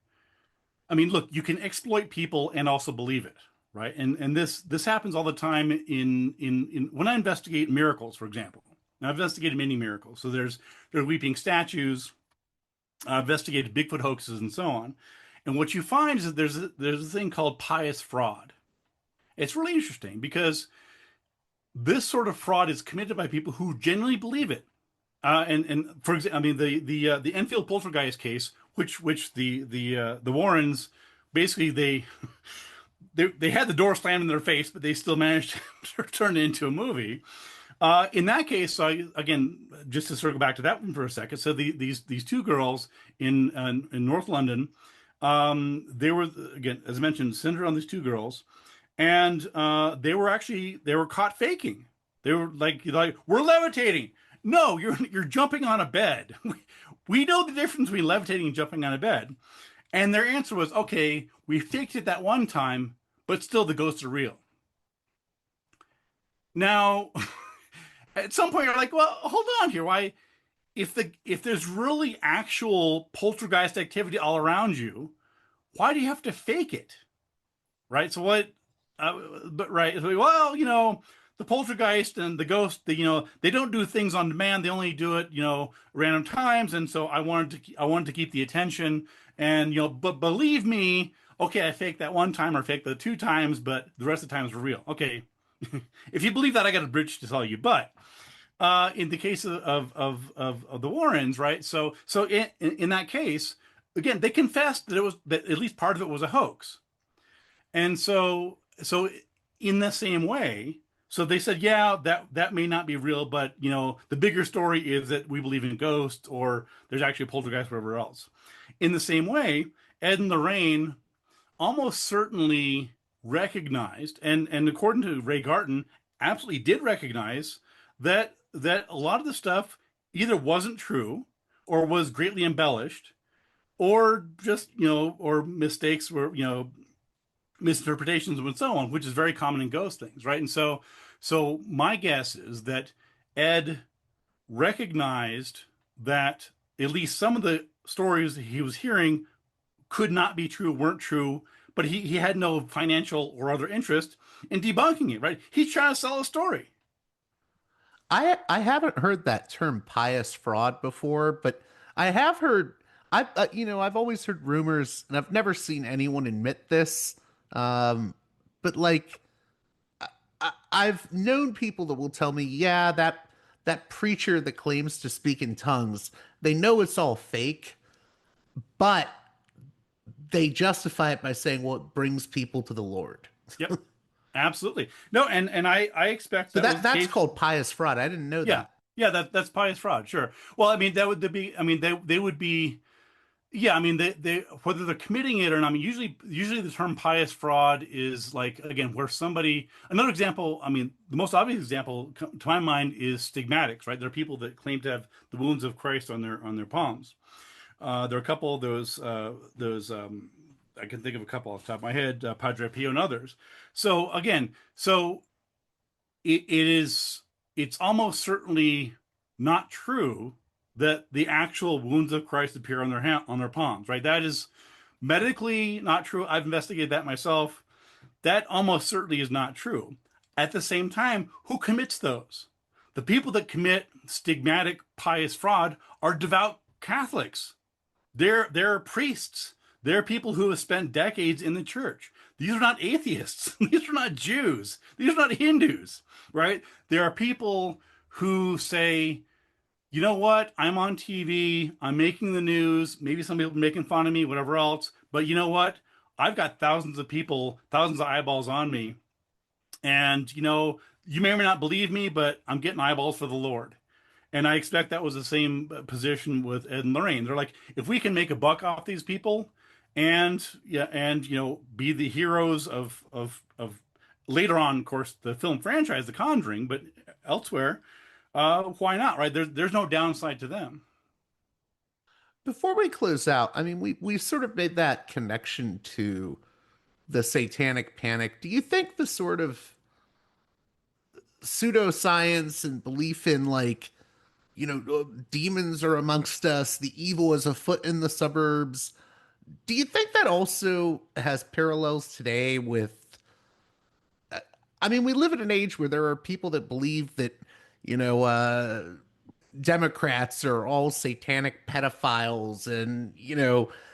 I mean, look, you can exploit people and also believe it, right? And this happens all the time in when I investigate miracles, for example. And I've investigated many miracles. So there's weeping statues. I've investigated Bigfoot hoaxes and so on. And what you find is that there's a thing called pious fraud. It's really interesting because this sort of fraud is committed by people who genuinely believe it. And for example, I mean the Enfield poltergeist case, which the Warrens basically they had the door slammed in their face, but they still managed to turn it into a movie. In that case, again, just to circle back to that one for a second, so these two girls in North London, they were, again, as I mentioned, centered on these two girls, and they were caught faking. They were like we're levitating. No, you're jumping on a bed. We know the difference between levitating and jumping on a bed. And their answer was, okay, we faked it that one time, but still the ghosts are real. Now, at some point you're like, well, hold on here. Why, if there's really actual poltergeist activity all around you, why do you have to fake it? Right? So what? But right, well, the poltergeist and the ghost, they don't do things on demand. They only do it, random times. And so I wanted to keep the attention. And but believe me, okay, I faked that one time or faked the two times, but the rest of the times were real. Okay, if you believe that, I got a bridge to tell you. But in the case of the Warrens, right? So in that case, again, they confessed that at least part of it was a hoax. And so in the same way, so they said, yeah, that may not be real, but the bigger story is that we believe in ghosts or there's actually a poltergeist, wherever else. In the same way, Ed and Lorraine almost certainly recognized, and according to Ray Garton, absolutely did recognize that a lot of the stuff either wasn't true or was greatly embellished, or just or mistakes were misinterpretations and so on, which is very common in ghost things, right? And so my guess is that Ed recognized that at least some of the stories that he was hearing could not be true, weren't true, but he had no financial or other interest in debunking it, right? He's trying to sell a story. I haven't heard that term pious fraud before, but I have heard I've always heard rumors, and I've never seen anyone admit this. But like I've known people that will tell me, yeah, that preacher that claims to speak in tongues, they know it's all fake, but they justify it by saying, well, it brings people to the Lord. Yep, absolutely. No, and I expect So that was the that's case. called pious fraud. I didn't know Yeah, that. yeah, that's pious fraud. Sure. Well, I mean, that would be. I mean, they would be. Yeah, I mean, they whether they're committing it or not. I mean, usually the term pious fraud is like, again, where somebody. Another example. I mean, the most obvious example to my mind is stigmatics. Right, there are people that claim to have the wounds of Christ on their palms. There are a couple of those. I can think of a couple off the top of my head, Padre Pio and others. So again, it's almost certainly not true that the actual wounds of Christ appear on their palms, right? That is medically not true. I've investigated that myself. That almost certainly is not true. At the same time, who commits those? The people that commit stigmatic pious fraud are devout Catholics. They're priests. They're people who have spent decades in the church. These are not atheists. These are not Jews. These are not Hindus, right? There are people who say, you know what? I'm on TV. I'm making the news. Maybe some people are making fun of me, whatever else. But you know what? I've got thousands of people, thousands of eyeballs on me. And, you may or may not believe me, but I'm getting eyeballs for the Lord. And I expect that was the same position with Ed and Lorraine. They're like, if we can make a buck off these people, and be the heroes of later on, of course, the film franchise, The Conjuring, but elsewhere, why not? Right? There's no downside to them. Before we close out, I mean, we sort of made that connection to the Satanic Panic. Do you think the sort of pseudoscience and belief in demons are amongst us, the evil is afoot in the suburbs, do you think that also has parallels today with I mean, we live in an age where there are people that believe that, you know, Democrats are all satanic pedophiles, and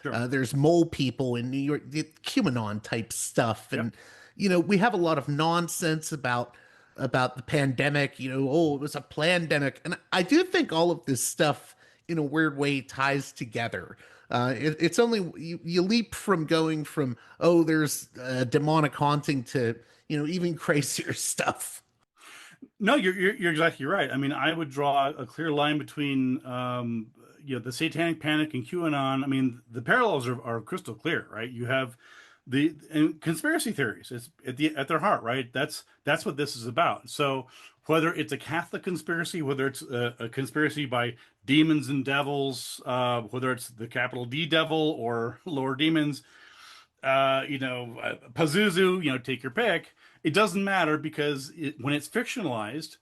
Sure. there's mole people in New York, the QAnon type stuff, Yep. and we have a lot of nonsense about the pandemic. Oh, it was a pandemic, and I do think all of this stuff, in a weird way, ties together. It's only you leap from going from, oh, there's a demonic haunting, to even crazier stuff. No, you're exactly right. I mean, I would draw a clear line between the Satanic Panic and QAnon. I mean, the parallels are crystal clear, right? You have and conspiracy theories. It's at their heart, right? That's what this is about. So whether it's a Catholic conspiracy, whether it's a conspiracy by demons and devils, whether it's the capital D devil or lower demons, Pazuzu, take your pick. It doesn't matter because when it's fictionalized,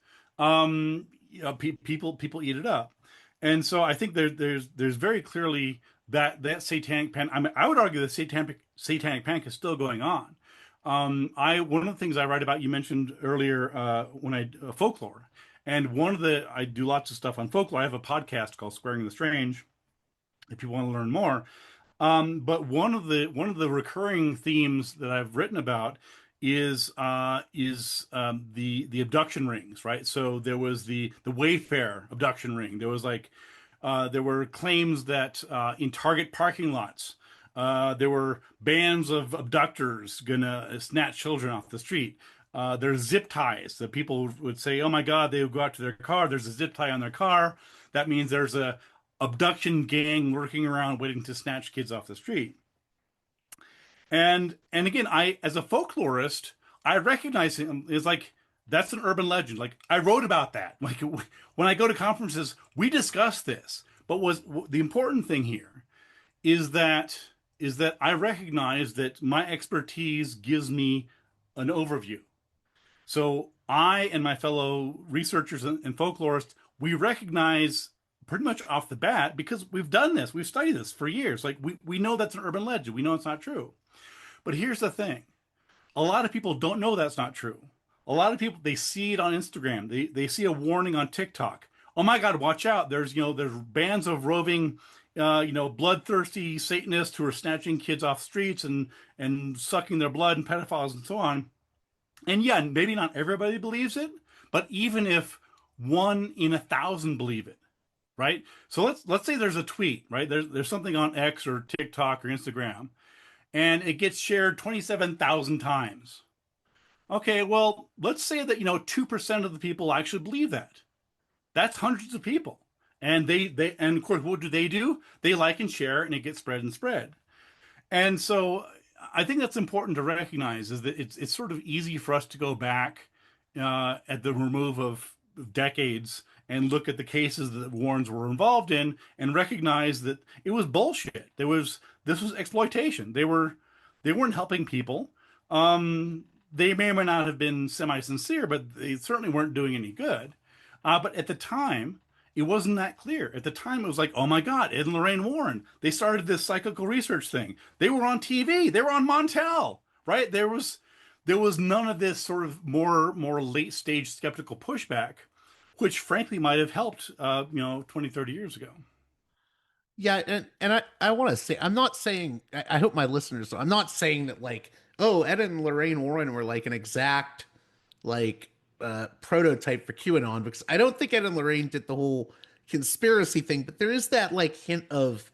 people eat it up, and so I think there's very clearly that satanic panic. I mean, I would argue the satanic panic is still going on. I One of the things I write about, you mentioned earlier, when folklore, and I do lots of stuff on folklore. I have a podcast called Squaring the Strange, if you want to learn more. But one of the recurring themes that I've written about is the abduction rings, right? So there was the Wayfair abduction ring. There was there were claims that in Target parking lots there were bands of abductors gonna snatch children off the street. There's zip ties that people would say, "Oh my God!" They would go out to their car. There's a zip tie on their car. That means there's a abduction gang lurking around waiting to snatch kids off the street. And again, I as a folklorist, I recognize him as that's an urban legend. Like, I wrote about that. Like, when I go to conferences, we discuss this. But the important thing here is that I recognize that my expertise gives me an overview. So I and my fellow researchers and folklorists, we recognize pretty much off the bat, because we've done this, we've studied this for years. Like, we know that's an urban legend. We know it's not true. But here's the thing. A lot of people don't know that's not true. A lot of people, they see it on Instagram. They see a warning on TikTok. Oh my God, watch out. There's bands of roving, bloodthirsty Satanists who are snatching kids off streets and sucking their blood, and pedophiles and so on. And yeah, maybe not everybody believes it, but even if 1 in 1,000 believe it, right? So let's say there's a tweet, right? There's something on X or TikTok or Instagram, and it gets shared 27,000 times. Okay, well, let's say that 2% of the people actually believe that. That's hundreds of people. And and of course, what do? They like and share, and it gets spread and spread. And so I think that's important to recognize, is that it's sort of easy for us to go back at the remove of decades and look at the cases that Warrens were involved in and recognize that it was bullshit. This was exploitation. They weren't helping people. They may or may not have been semi-sincere, but they certainly weren't doing any good. But at the time, it wasn't that clear. At the time, it was like, oh my God, Ed and Lorraine Warren. They started this psychical research thing. They were on TV. They were on Montel, right? There was none of this sort of more late stage skeptical pushback, which frankly might have helped 20, 30 years ago. Yeah, and I want to say, I'm not saying, I hope my listeners, I'm not saying that, like, oh, Ed and Lorraine Warren were like an exact, like, prototype for QAnon, because I don't think Ed and Lorraine did the whole conspiracy thing, but there is that, like, hint of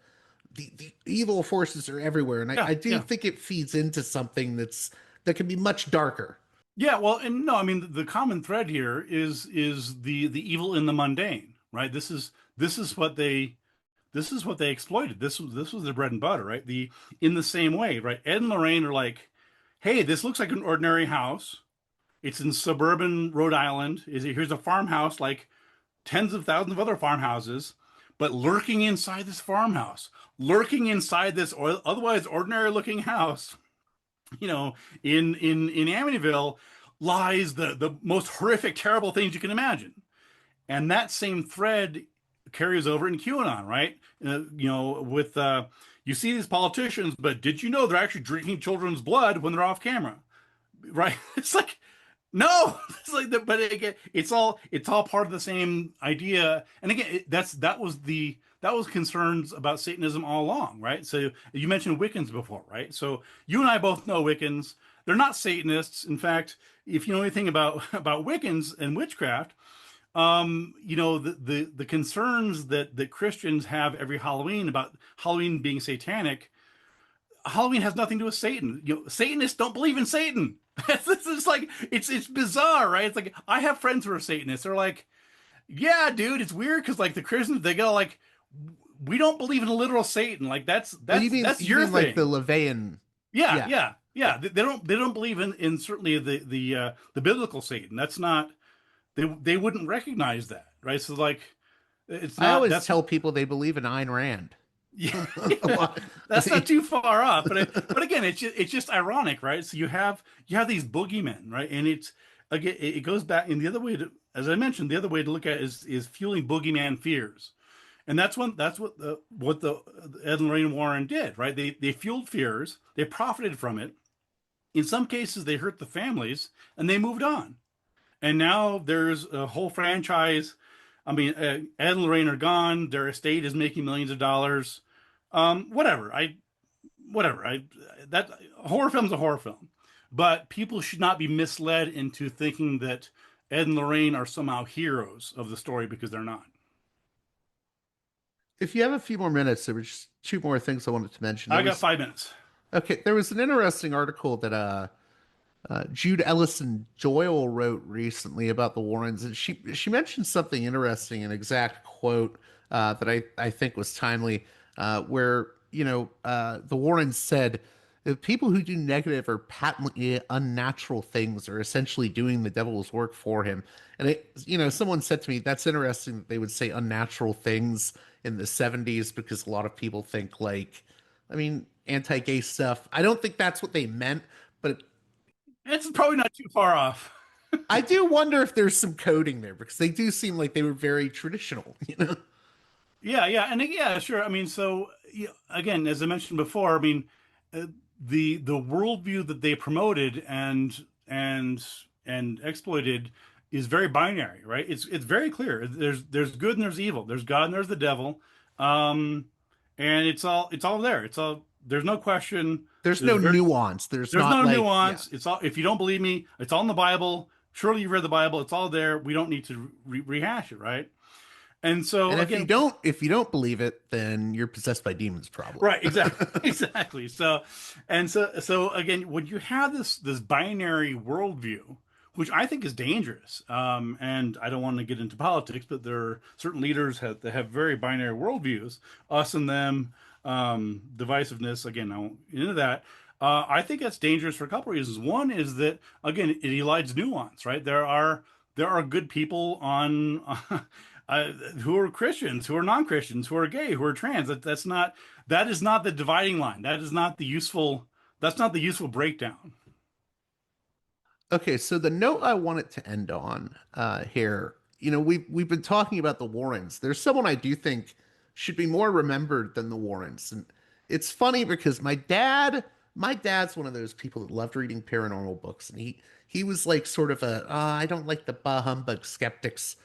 the evil forces are everywhere, and I do think it feeds into something that can be much darker. Yeah, well, and no, I mean, the common thread here is the evil in the mundane, right? This is what they exploited. This was their bread and butter, right? In the same way, right? Ed and Lorraine are like, hey, this looks like an ordinary house. It's in suburban Rhode Island. Here's a farmhouse like tens of thousands of other farmhouses, but lurking inside this farmhouse, lurking inside this otherwise ordinary looking house, in Amityville, lies the most horrific, terrible things you can imagine. And that same thread carries over in QAnon, right? With you see these politicians, but did you know they're actually drinking children's blood when they're off camera, right? It's like, No, it's like but again, it's all part of the same idea. And again, that was concerns about Satanism all along, right? So you mentioned Wiccans before, right? So you and I both know Wiccans. They're not Satanists. In fact, if you know anything about Wiccans and witchcraft, the concerns that Christians have every Halloween about Halloween being satanic. Halloween has nothing to do with Satan. Satanists don't believe in Satan. It's just like it's bizarre, right? It's like I have friends who are Satanists. They're like, yeah, dude, it's weird because like the Christians, they go like, we don't believe in a literal Satan. Like that's Oh, that's that's you your mean like the thing. LaVeyan? Yeah, Yeah, yeah, yeah. yeah. They don't believe in certainly the biblical Satan. That's not they wouldn't recognize that, right? So like it's I not always that's tell people they believe in Ayn Rand. yeah, yeah, that's not too far off. But again, it's just ironic, right? So you have these boogeymen, right? And it's again it goes back in the other way to, as I mentioned, the other way to look at it is fueling boogeyman fears, and that's what the Ed and Lorraine Warren did, right? They fueled fears, they profited from it. In some cases, they hurt the families, and they moved on. And now there's a whole franchise. I mean, Ed and Lorraine are gone. Their estate is making millions of dollars. Whatever. Whatever. That a horror film's a horror film, but people should not be misled into thinking that Ed and Lorraine are somehow heroes of the story because they're not. If you have a few more minutes, there were just two more things I wanted to mention. I got 5 minutes. There was an interesting article that Jude Ellison Doyle wrote recently about the Warrens, and she mentioned something interesting, an exact quote that I think was timely, where the Warrens said, "The people who do negative or patently unnatural things are essentially doing the devil's work for him." And someone said to me, "That's interesting that they would say unnatural things in the '70s because a lot of people think like, I mean, anti-gay stuff. I don't think that's what they meant, but." It's probably not too far off. I do wonder if there's some coding there because they do seem like they were very traditional, you know? Yeah, yeah, and yeah, sure. I mean, so yeah, again, as I mentioned before, I mean, uh, the worldview that they promoted and exploited is very binary, right? It's very clear. There's good and there's evil. There's God and there's the devil, um, and it's all there. It's all there's no question. There's There's no very nuance. There's there's not no like, yeah. nuance. It's all if you don't believe me, it's all in the Bible. Surely you've read the Bible. It's all there. We don't need to rehash it, right? And so And if you again, don't believe it, then you're possessed by demons, probably. right, exactly, exactly. So again, when you have this binary worldview, which I think is dangerous, and I don't want to get into politics, but there are certain leaders that have very binary worldviews, us and them, divisiveness. Again, I won't get into that. I think that's dangerous for a couple of reasons. One is that again, it elides nuance, right? There are good people on who are Christians, who are non-Christians, who are gay, who are trans. That is not the dividing line. That's not the useful breakdown. Okay, so the note I wanted to end on here, we've been talking about the Warrens. There's someone I do think should be more remembered than the Warrens, and it's funny because my dad's one of those people that loved reading paranormal books, and he was like sort of I don't like the bah humbug skeptics,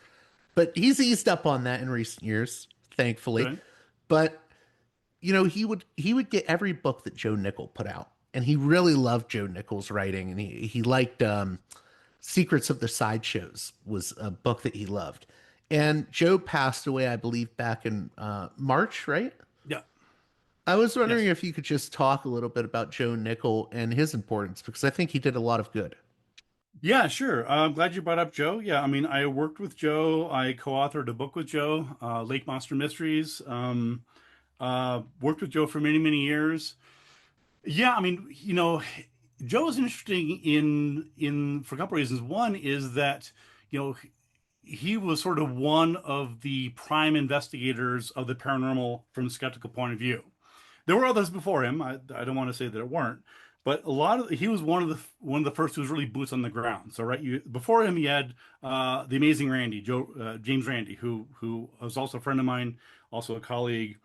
but he's eased up on that in recent years, thankfully. Good. But he would get every book that Joe Nickell put out, and he really loved Joe Nickell's writing, and he liked Secrets of the Sideshows was a book that he loved. And Joe passed away, I believe, back in March, right? Yeah. I was wondering Yes. if you could just talk a little bit about Joe Nickell and his importance, because I think he did a lot of good. Yeah, sure. I'm glad you brought up Joe. Yeah, I mean, I worked with Joe. I co-authored a book with Joe, Lake Monster Mysteries. Worked with Joe for many, many years. Yeah, I mean, Joe is interesting in for a couple of reasons. One is that, you know, he was sort of one of the prime investigators of the paranormal from the skeptical point of view. There were others before him. I don't want to say that there weren't, but he was one of the first who was really boots on the ground. So right, before him, you had the amazing Randy, James Randy, who was also a friend of mine, also a colleague.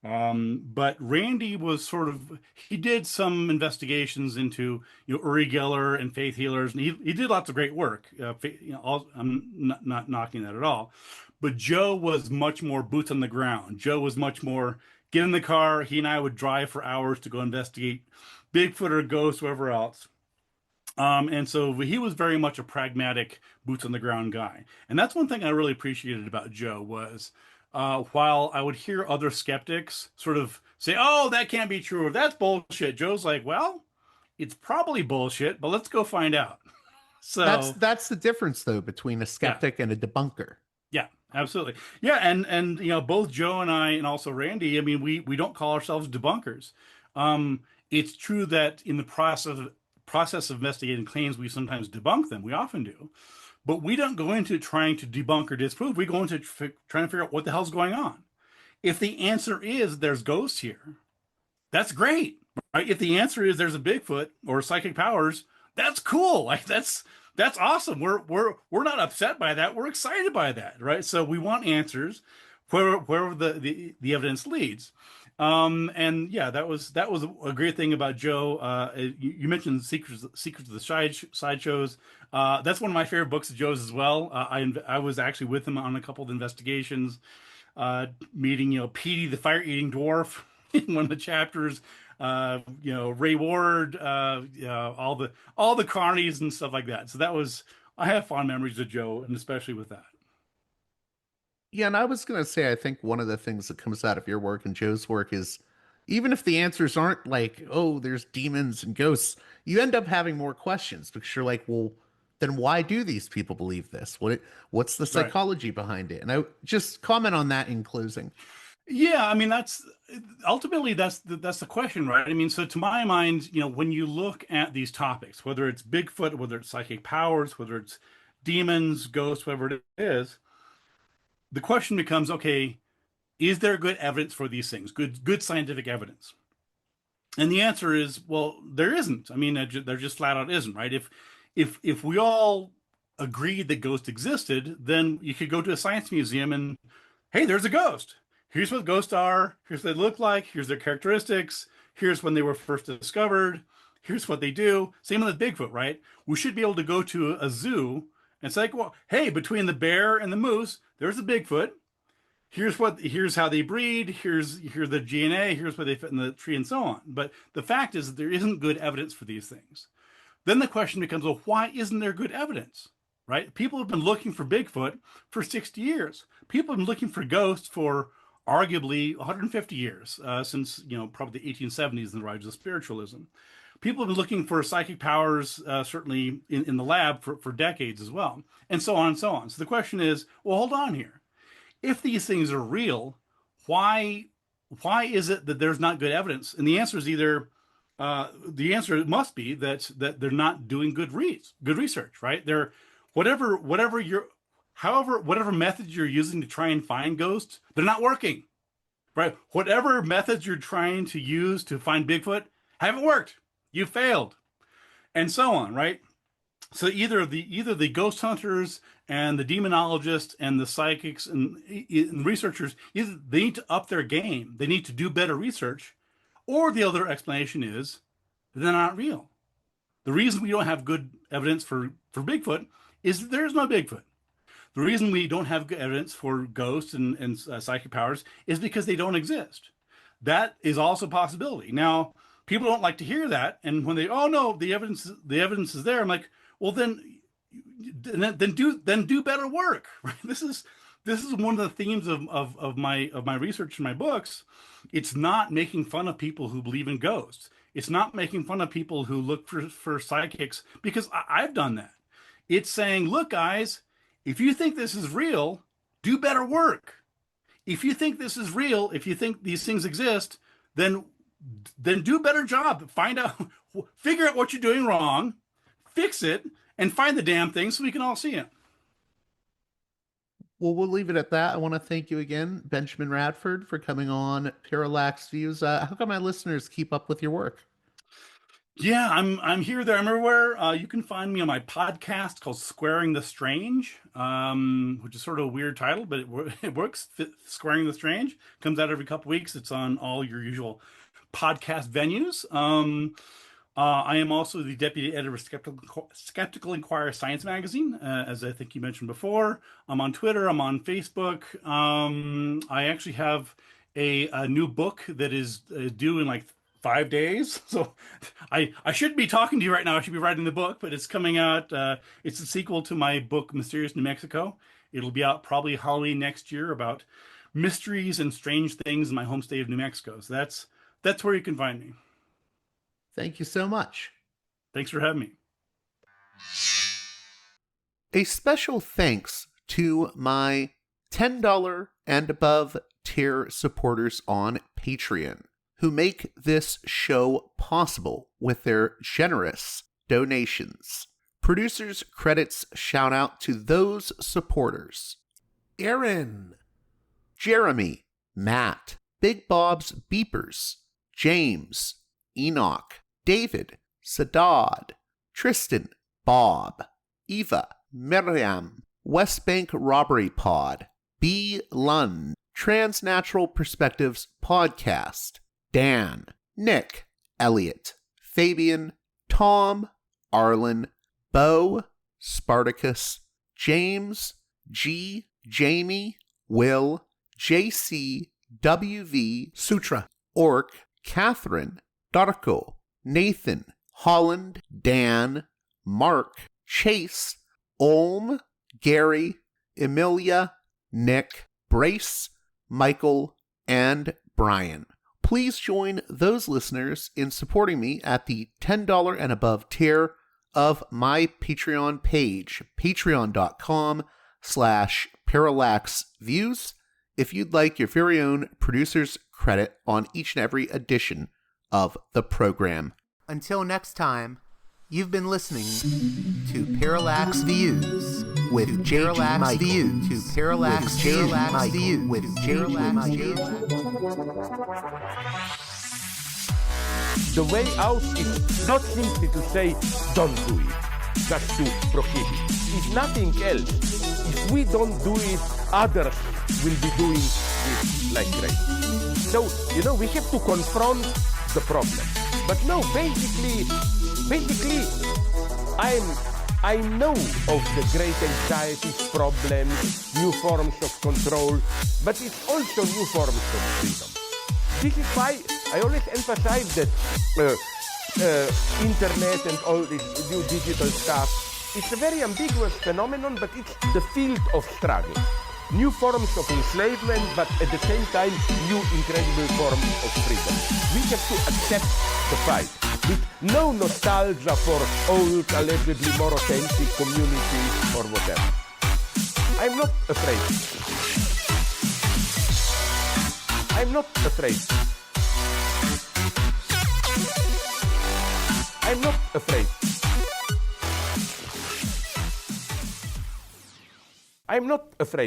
But Randy was sort of he did some investigations into Uri Geller and faith healers, and he did lots of great work. I'm not knocking that at all, but Joe was much more boots on the ground. Joe was much more get in the car. He and I would drive for hours to go investigate Bigfoot or ghosts, whatever else. And so he was very much a pragmatic, boots on the ground guy. And that's one thing I really appreciated about Joe was while I would hear other skeptics sort of say, "Oh, that can't be true," or "That's bullshit." Joe's like, "Well, it's probably bullshit, but let's go find out." So That's the difference though between a yeah, skeptic and a debunker. yeah, absolutely. Yeah, and both Joe and I and also Randy, I mean, we don't call ourselves debunkers. It's true that in the process of investigating claims, we sometimes debunk them. We often do. But we don't go into trying to debunk or disprove. We go into trying to figure out what the hell's going on. If the answer is there's ghosts here, that's great, right? If the answer is there's a Bigfoot or psychic powers, that's cool. Like that's awesome. We're not upset by that. We're excited by that, right? So we want answers wherever the evidence leads. And yeah, that was a great thing about Joe. You mentioned Secrets of the Sideshows. That's one of my favorite books of Joe's as well. I was actually with him on a couple of investigations, meeting Petey the fire eating dwarf in one of the chapters. Ray Ward, all the carnies and stuff like that. So I have fond memories of Joe, and especially with that. Yeah, and I was going to say, I think one of the things that comes out of your work and Joe's work is even if the answers aren't like, oh, there's demons and ghosts, you end up having more questions because you're like, well, then why do these people believe this? What's the Right. psychology behind it? And I just comment on that in closing. Yeah, I mean that's ultimately that's the question, right? I mean, so to my mind, when you look at these topics, whether it's Bigfoot, whether it's psychic powers, whether it's demons, ghosts, whatever it is, the question becomes, okay, is there good evidence for these things? Good scientific evidence? And the answer is, well, there isn't. I mean, there just flat out isn't, right? If we all agreed that ghosts existed, then you could go to a science museum and, hey, there's a ghost. Here's what ghosts are. Here's what they look like. Here's their characteristics. Here's when they were first discovered. Here's what they do. Same with Bigfoot, right? We should be able to go to a zoo and say, well, hey, between the bear and the moose, there's a Bigfoot. Here's how they breed. Here's the DNA. Here's where they fit in the tree, and so on. But the fact is that there isn't good evidence for these things. Then the question becomes, well, why isn't there good evidence? Right? People have been looking for Bigfoot for 60 years. People have been looking for ghosts for arguably 150 years, since probably the 1870s and the rise of spiritualism. People have been looking for psychic powers, certainly in the lab for decades as well, and so on and so on. So the question is, well, hold on here. If these things are real, why is it that there's not good evidence? And the answer is either the answer must be that they're not doing good research, right? They're whatever you're however whatever methods you're using to try and find ghosts, they're not working, right? Whatever methods you're trying to use to find Bigfoot haven't worked. You failed, and so on, right? So either the ghost hunters and the demonologists and the psychics and researchers, either they need to up their game, they need to do better research, or the other explanation is they're not real. The reason we don't have good evidence for Bigfoot is that there's no Bigfoot. The reason we don't have good evidence for ghosts and psychic powers is because they don't exist. That is also a possibility. Now, people don't like to hear that, and when they, oh no, the evidence is there, I'm like, well then do better work. Right? This is one of the themes of my research in my books. It's not making fun of people who believe in ghosts. It's not making fun of people who look for psychics, because I've done that. It's saying, look, guys, if you think this is real, do better work. If you think this is real, if you think these things exist, then do a better job. Find out, figure out what you're doing wrong, fix it, and find the damn thing so we can all see it. Well, we'll leave it at that. I want to thank you again, Benjamin Radford, for coming on Parallax Views. How can my listeners keep up with your work? Yeah, I'm here, there, I'm everywhere. You can find me on my podcast called Squaring the Strange, which is sort of a weird title, but it works. Squaring the Strange comes out every couple weeks. It's on all your usual podcast venues. I am also the deputy editor of Skeptical Inquirer Science Magazine, as I think you mentioned before. I'm on Twitter. I'm on Facebook. I actually have a new book that is due in like 5 days. So I shouldn't be talking to you right now. I should be writing the book, but it's coming out. It's a sequel to my book, Mysterious New Mexico. It'll be out probably Halloween next year, about mysteries and strange things in my home state of New Mexico. So that's where you can find me. Thank you so much. Thanks for having me. A special thanks to my $10 and above tier supporters on Patreon, who make this show possible with their generous donations. Producers' credits shout out to those supporters: Aaron, Jeremy, Matt, Big Bob's Beepers, James, Enoch, David, Sadad, Tristan, Bob, Eva, Miriam, West Bank Robbery Pod, B. Lund, Transnatural Perspectives Podcast, Dan, Nick, Elliot, Fabian, Tom, Arlen, Bo, Spartacus, James, G, Jamie, Will, JC, WV, Sutra, Orc, Catherine, Darko, Nathan, Holland, Dan, Mark, Chase, Olm, Gary, Emilia, Nick, Brace, Michael, and Brian. Please join those listeners in supporting me at the $10 and above tier of my Patreon page, patreon.com/Parallax Views, if you'd like your very own producer's credit on each and every edition of the program. Until next time, you've been listening to Parallax Views with Parallax Views to Parallax Views with Parallax Views. The way out is not simply to say, don't do it, just to prohibit. It's nothing else. If we don't do it, others will be doing it like crazy. So, we have to confront the problem. But no, basically, I know of the great anxieties, problems, new forms of control, but it's also new forms of freedom. This is why I always emphasize that internet and all this new digital stuff, it's a very ambiguous phenomenon, but it's the field of struggle. New forms of enslavement, but at the same time, new incredible forms of freedom. We have to accept the fight with no nostalgia for old, allegedly more authentic communities or whatever. I'm not afraid. I'm not afraid. I'm not afraid. I'm not afraid.